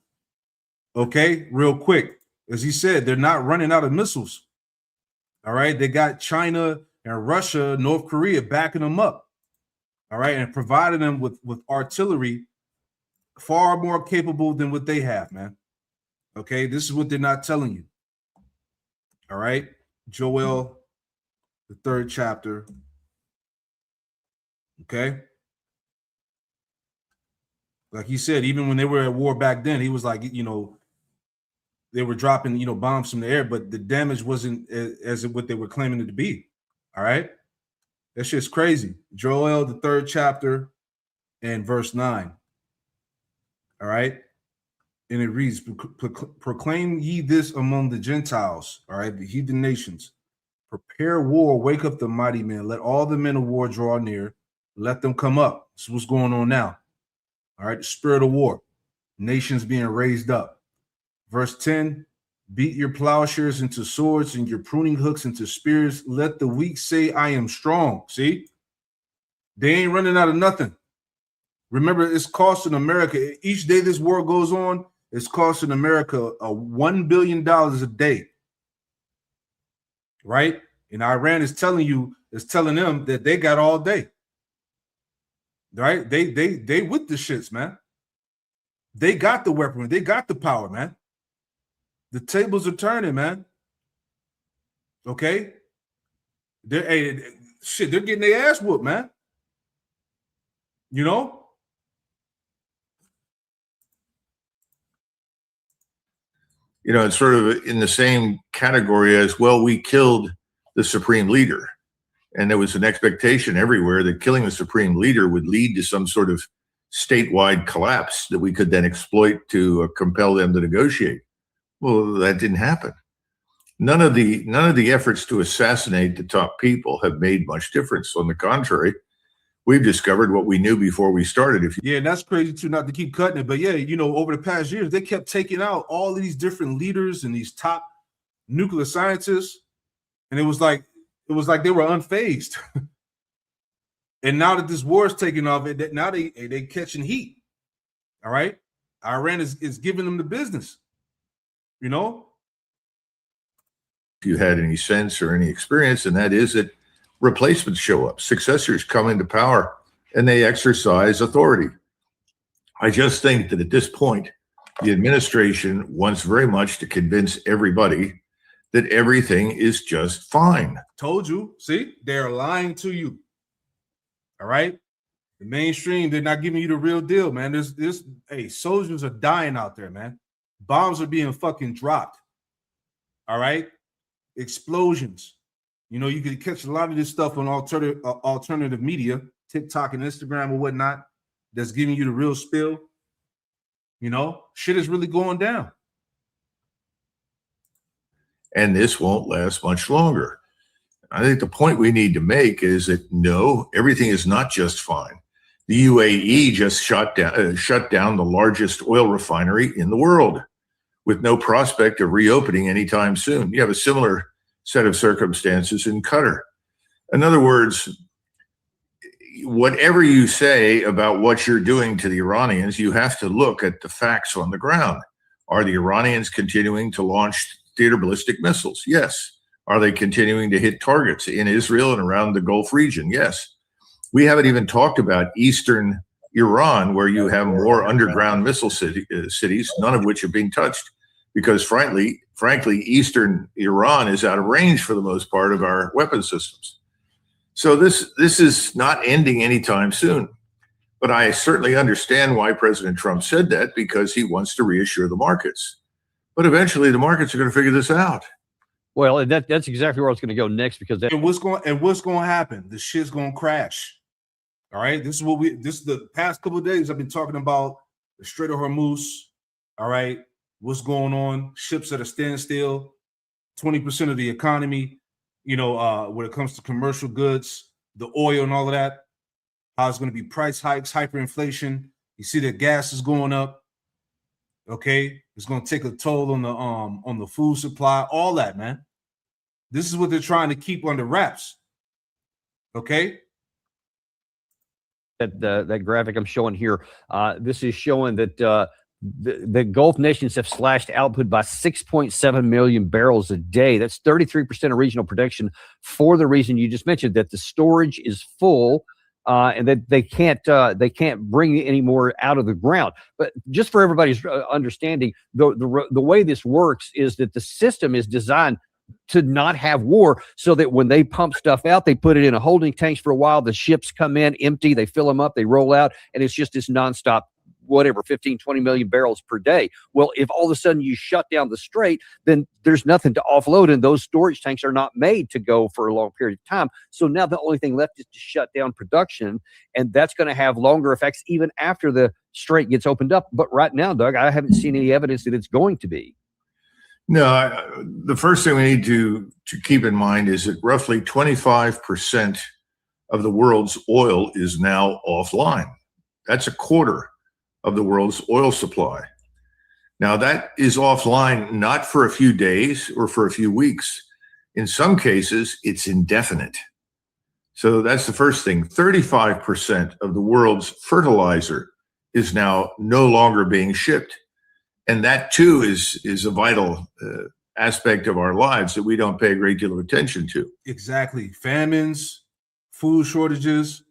Okay? Real quick. As he said, they're not running out of missiles. All right? They got China and Russia, North Korea backing them up. All right? And providing them with artillery far more capable than what they have, man. Okay? This is what they're not telling you. All right? Joel, the 3rd chapter. Okay? Like he said, even when they were at war back then, he was like, you know, they were dropping, you know, bombs from the air, but the damage wasn't as what they were claiming it to be. All right? That shit's crazy. Joel, the 3rd chapter and verse 9. All right? And it reads, proclaim ye this among the Gentiles, all right, the heathen nations. Prepare war, wake up the mighty men. Let all the men of war draw near. Let them come up. This is what's going on now. All right, the spirit of war. Nations being raised up. Verse 10, beat your plowshares into swords and your pruning hooks into spears. Let the weak say, I am strong. See? They ain't running out of nothing. Remember, it's costing America, each day this war goes on, it's costing America $1 billion a day. Right? And Iran is telling them that they got all day. Right? They with the shits, man. They got the weaponry, they got the power, man. The tables are turning, man. Okay? They're getting their ass whooped, man. You know? You know, it's sort of in the same category as, well, we killed the supreme leader. And there was an expectation everywhere that killing the supreme leader would lead to some sort of statewide collapse that we could then exploit to compel them to negotiate. Well, that didn't happen. None of the efforts to assassinate the top people have made much difference. On the contrary, we've discovered what we knew before we started. Yeah, and that's crazy too, not to keep cutting it. But yeah, you know, over the past years, they kept taking out all of these different leaders and these top nuclear scientists. And it was like they were unfazed. And now that this war is taking off, now they catching heat. All right. Iran is giving them the business. You know? If you had any sense or any experience, and that is that replacements show up, successors come into power, and they exercise authority. I just think that at this point, the administration wants very much to convince everybody that everything is just fine. Told you. See, they're lying to you. All right? The mainstream, they're not giving you the real deal, man. Hey, soldiers are dying out there, man. Bombs are being fucking dropped. All right, explosions. You know, you can catch a lot of this stuff on alternative media, TikTok and Instagram or whatnot, that's giving you the real spill. You know, shit is really going down. And this won't last much longer. I think the point we need to make is that no, everything is not just fine. The UAE just shut down the largest oil refinery in the world with no prospect of reopening anytime soon. You have a similar set of circumstances in Qatar. In other words, whatever you say about what you're doing to the Iranians, you have to look at the facts on the ground. Are the Iranians continuing to launch theater ballistic missiles? Yes. Are they continuing to hit targets in Israel and around the Gulf region? Yes. We haven't even talked about eastern Iran, where you have more underground missile cities, none of which have been touched, because frankly, eastern Iran is out of range for the most part of our weapon systems. So this is not ending anytime soon. But I certainly understand why President Trump said that, because he wants to reassure the markets. But eventually the markets are going to figure this out. Well, that's exactly where I was going to go next, because and what's going to happen? The shit's going to crash. All right. This is the past couple of days I've been talking about the Strait of Hormuz. All right. What's going on? Ships at a standstill, 20% of the economy, you know, when it comes to commercial goods, the oil and all of that, how it's going to be price hikes, hyperinflation. You see that gas is going up. Okay. It's going to take a toll on the food supply, all that, man. This is what they're trying to keep under wraps. Okay. That graphic I'm showing here, this is showing that the Gulf nations have slashed output by 6.7 million barrels a day. That's 33% of regional production, for the reason you just mentioned, that the storage is full. And that they can't bring any more out of the ground. But just for everybody's understanding, the way this works is that the system is designed to not have war, so that when they pump stuff out, they put it in a holding tanks for a while. The ships come in empty, they fill them up, they roll out, and it's just this nonstop, whatever, 15, 20 million barrels per day. Well, if all of a sudden you shut down the strait, then there's nothing to offload, and those storage tanks are not made to go for a long period of time. So now the only thing left is to shut down production, and that's going to have longer effects even after the strait gets opened up. But right now, Doug, I haven't seen any evidence that it's going to be. No, the first thing we need to keep in mind is that roughly 25% of the world's oil is now offline. That's a quarter of the world's oil supply. Now, that is offline not for a few days or for a few weeks. In some cases, it's indefinite. So that's the first thing. 35% of the world's fertilizer is now no longer being shipped. And that, too, is a vital aspect of our lives that we don't pay a great deal of attention to. Exactly. Famines, food shortages.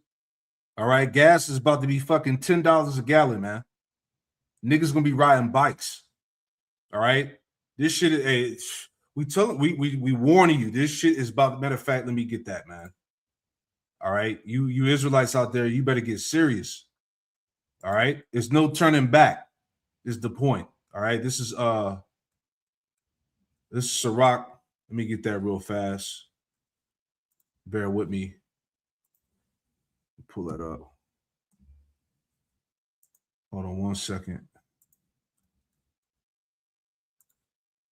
All right. Gas is about to be fucking $10 a gallon, man. Niggas gonna be riding bikes. All right. This shit is we warning you. This shit is about, matter of fact, let me get that, man. All right. You Israelites out there, you better get serious. All right. There's no turning back, is the point. All right. This is Ciroc. Let me get that real fast. Bear with me. Pull that up. Hold on 1 second.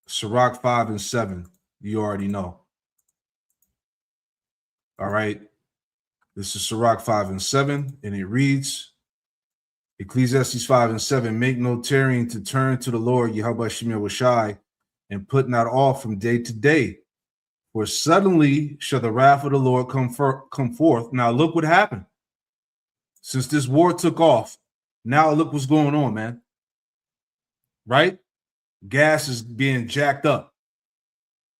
Ciroc 5 and 7. You already know. All right. This is Ciroc 5 and 7, and it reads, Ecclesiastes 5 and 7, make no tarrying to turn to the Lord, Yahweh Shemir Washai, and put not off from day to day. For suddenly shall the wrath of the Lord come forth. Now look what happened. Since this war took off, now look what's going on, man. Right? Gas is being jacked up.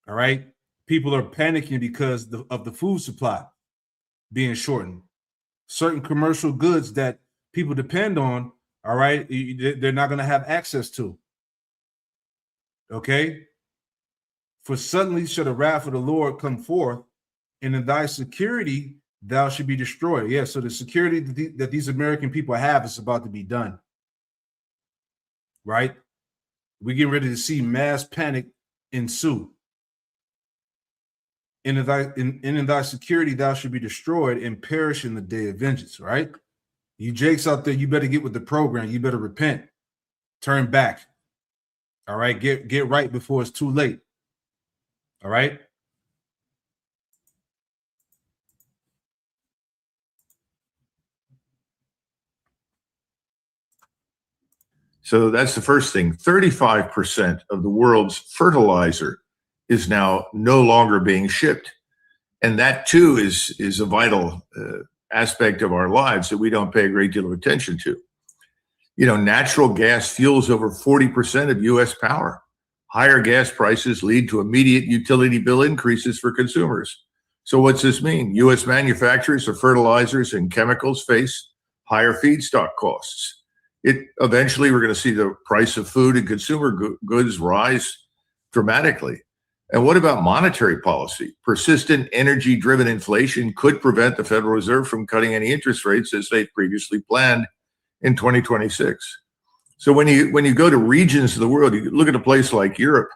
All right? People are panicking because of the food supply being shortened. Certain commercial goods that people depend on, all right, they're not going to have access to. Okay? For suddenly shall the wrath of the Lord come forth, and in thy security thou should be destroyed. Yeah, so the security that these American people have is about to be done. Right? We're getting ready to see mass panic ensue. and in thy security thou should be destroyed and perish in the day of vengeance, right? You jakes out there, you better get with the program. You better repent, turn back. All right, get right before it's too late. All right. So that's the first thing. 35% of the world's fertilizer is now no longer being shipped. And that too is a vital aspect of our lives that we don't pay a great deal of attention to. You know, natural gas fuels over 40% of US power. Higher gas prices lead to immediate utility bill increases for consumers. So what's this mean? US manufacturers of fertilizers and chemicals face higher feedstock costs. Eventually, we're going to see the price of food and consumer goods rise dramatically. And what about monetary policy? Persistent energy-driven inflation could prevent the Federal Reserve from cutting any interest rates as they previously planned in 2026. So when you go to regions of the world, you look at a place like Europe.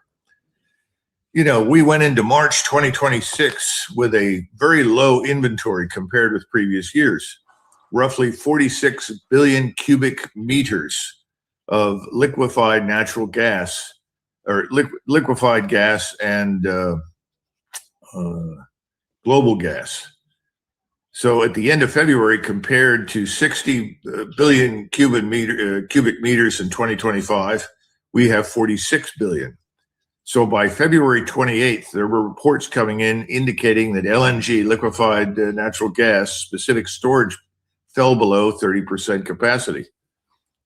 You know, we went into March 2026 with a very low inventory compared with previous years. Roughly 46 billion cubic meters of liquefied natural gas, or liquefied gas and global gas. So at the end of February, compared to 60 billion cubic meters in 2025, we have 46 billion. So by February 28th, there were reports coming in indicating that LNG, liquefied natural gas, specific storage fell below 30% capacity.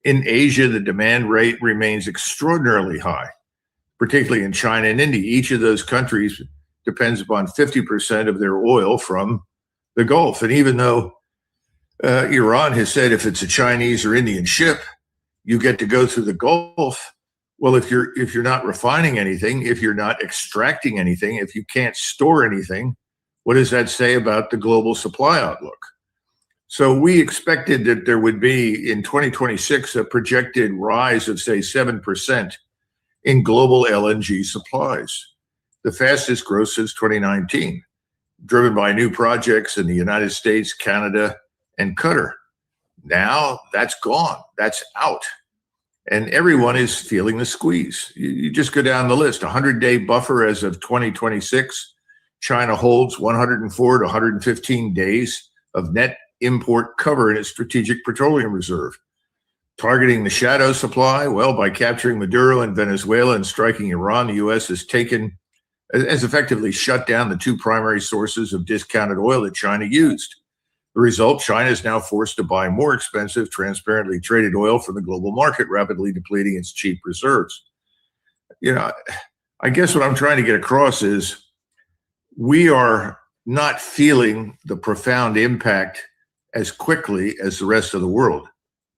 In Asia, the demand rate remains extraordinarily high, particularly in China and India. Each of those countries depends upon 50% of their oil from the Gulf. And even though Iran has said if it's a Chinese or Indian ship, you get to go through the Gulf. Well, if you're not refining anything, if you're not extracting anything, if you can't store anything, what does that say about the global supply outlook? So we expected that there would be in 2026 a projected rise of, say, 7% in global LNG supplies, the fastest growth since 2019, driven by new projects in the United States, Canada, and Qatar. Now that's gone, that's out, and everyone is feeling the squeeze. You just go down the list, 100-day buffer as of 2026. China holds 104 to 115 days of net import cover in its strategic petroleum reserve. Targeting the shadow supply, well, by capturing Maduro in Venezuela and striking Iran, the U.S. has effectively shut down the two primary sources of discounted oil that China used. The result, China is now forced to buy more expensive, transparently traded oil from the global market, rapidly depleting its cheap reserves. You know, I guess what I'm trying to get across is we are not feeling the profound impact as quickly as the rest of the world,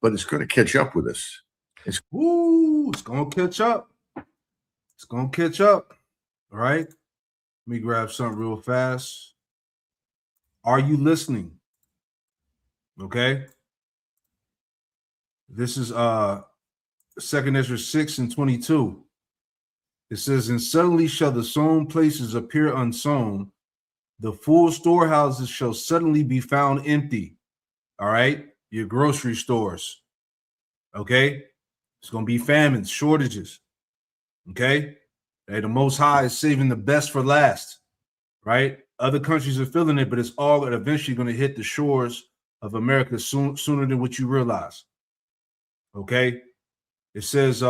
but it's going to catch up with us. It's going to catch up. It's going to catch up. All right. Let me grab something real fast. Are you listening? Okay. This is 2 Ezra 6:22. It says, and suddenly shall the sown places appear unsown. The full storehouses shall suddenly be found empty. All right. Your grocery stores. Okay. It's going to be famines, shortages. Okay. Hey, the Most High is saving the best for last. Right. Other countries are feeling it, but it's all eventually going to hit the shores of America sooner than what you realize. Okay. It says,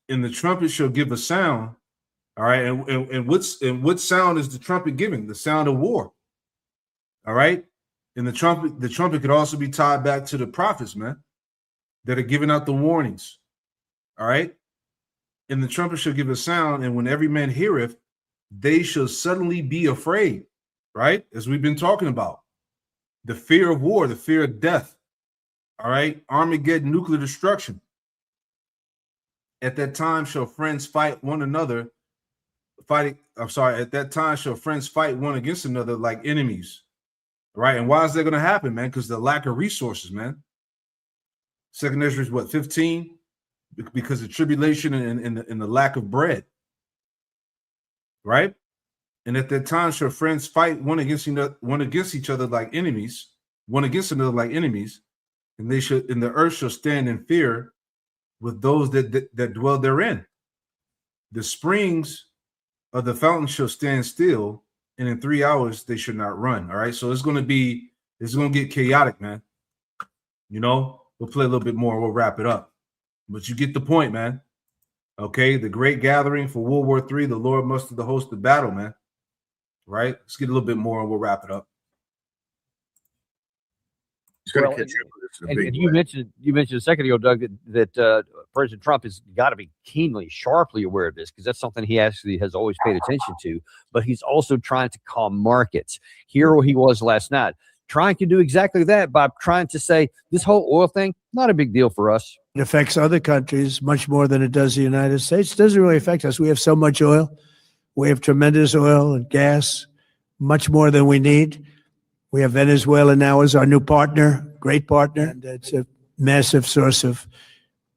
and the trumpet shall give a sound. All right. And what sound is the trumpet giving? The sound of war. All right. And the trumpet could also be tied back to the prophets, man, that are giving out the warnings. All right. And the trumpet shall give a sound, and when every man heareth, they shall suddenly be afraid. Right. As we've been talking about, the fear of war, the fear of death. All right. Armageddon, nuclear destruction. At that time shall friends fight one another. At that time shall friends fight one against another like enemies. Right. And why is that going to happen, man? Because the lack of resources, man. 2 Ezra is what, 15? Because of tribulation and the lack of bread. right? And at that time shall friends fight one against each other like enemies, one against another like enemies, and the earth shall stand in fear with those that dwell therein. The springs of the fountain shall stand still, and in 3 hours they should not run. All right, so it's gonna get chaotic, man. You know, we'll play a little bit more, we'll wrap it up. But you get the point, man. Okay, the great gathering for World War III, the Lord mustered the host of battle, man. Right? Let's get a little bit more and we'll wrap it up. Well, and you mentioned a second ago, Doug, that President Trump has got to be keenly, sharply aware of this, because that's something he actually has always paid attention to. But he's also trying to calm markets. Here he was last night, trying to do exactly that by trying to say this whole oil thing, not a big deal for us. It affects other countries much more than it does the United States. It doesn't really affect us. We have so much oil. We have tremendous oil and gas, much more than we need. We have Venezuela now as our new partner, great partner. And it's a massive source of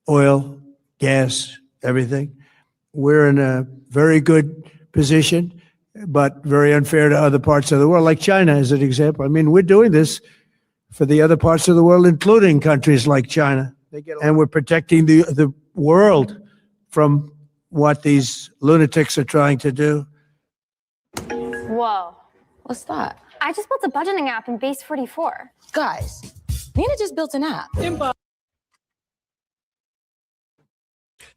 oil, gas, everything. We're in a very good position, but very unfair to other parts of the world, like China as an example. I mean, we're doing this for the other parts of the world, including countries like China. And we're protecting the world from what these lunatics are trying to do. Whoa. What's that? I just built a budgeting app in Base 44. Guys, Nina just built an app.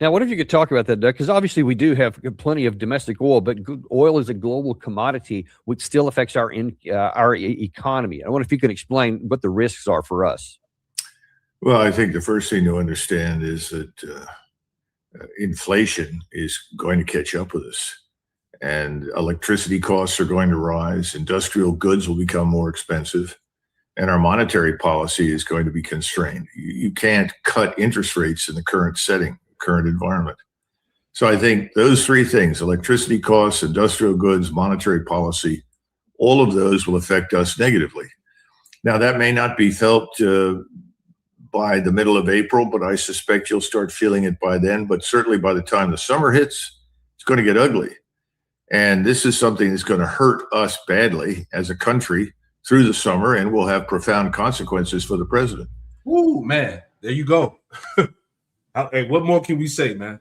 Now, what if you could talk about that, Doug? Because obviously we do have plenty of domestic oil, but oil is a global commodity which still affects our economy. I wonder if you could explain what the risks are for us. Well, I think the first thing to understand is that inflation is going to catch up with us, and electricity costs are going to rise. Industrial goods will become more expensive, and our monetary policy is going to be constrained. You can't cut interest rates in the current setting, current environment. So I think those three things, electricity costs, industrial goods, monetary policy, all of those will affect us negatively. Now, that may not be felt by the middle of April, but I suspect you'll start feeling it by then. But certainly by the time the summer hits, it's going to get ugly. And this is something that's going to hurt us badly as a country through the summer, and will have profound consequences for the president. Ooh, man, there you go. Hey, what more can we say, man?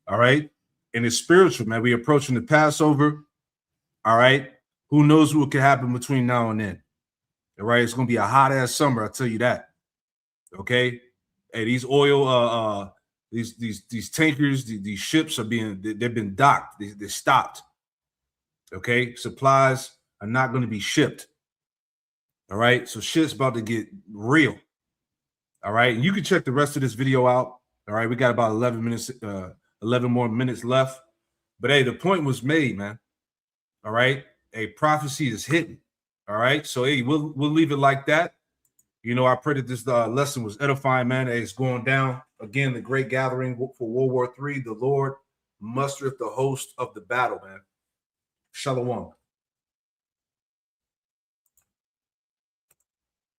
All right. And it's spiritual, man. We're approaching the Passover. All right. Who knows what could happen between now and then? All right. It's going to be a hot ass summer. I'll tell you that. Okay. Hey, these oil, these tankers, these ships they've been docked. They're stopped. Okay. Supplies are not going to be shipped. All right. So shit's about to get real. All right. And you can check the rest of this video out. All right. We got about 11 more minutes left. But hey, the point was made, man. All right. A prophecy is hidden. All right. So hey, we'll leave it like that. You know, I pray that this lesson was edifying, man. Hey, it's going down. Again, the great gathering for World War III. The Lord mustereth the host of the battle, man. Shalom.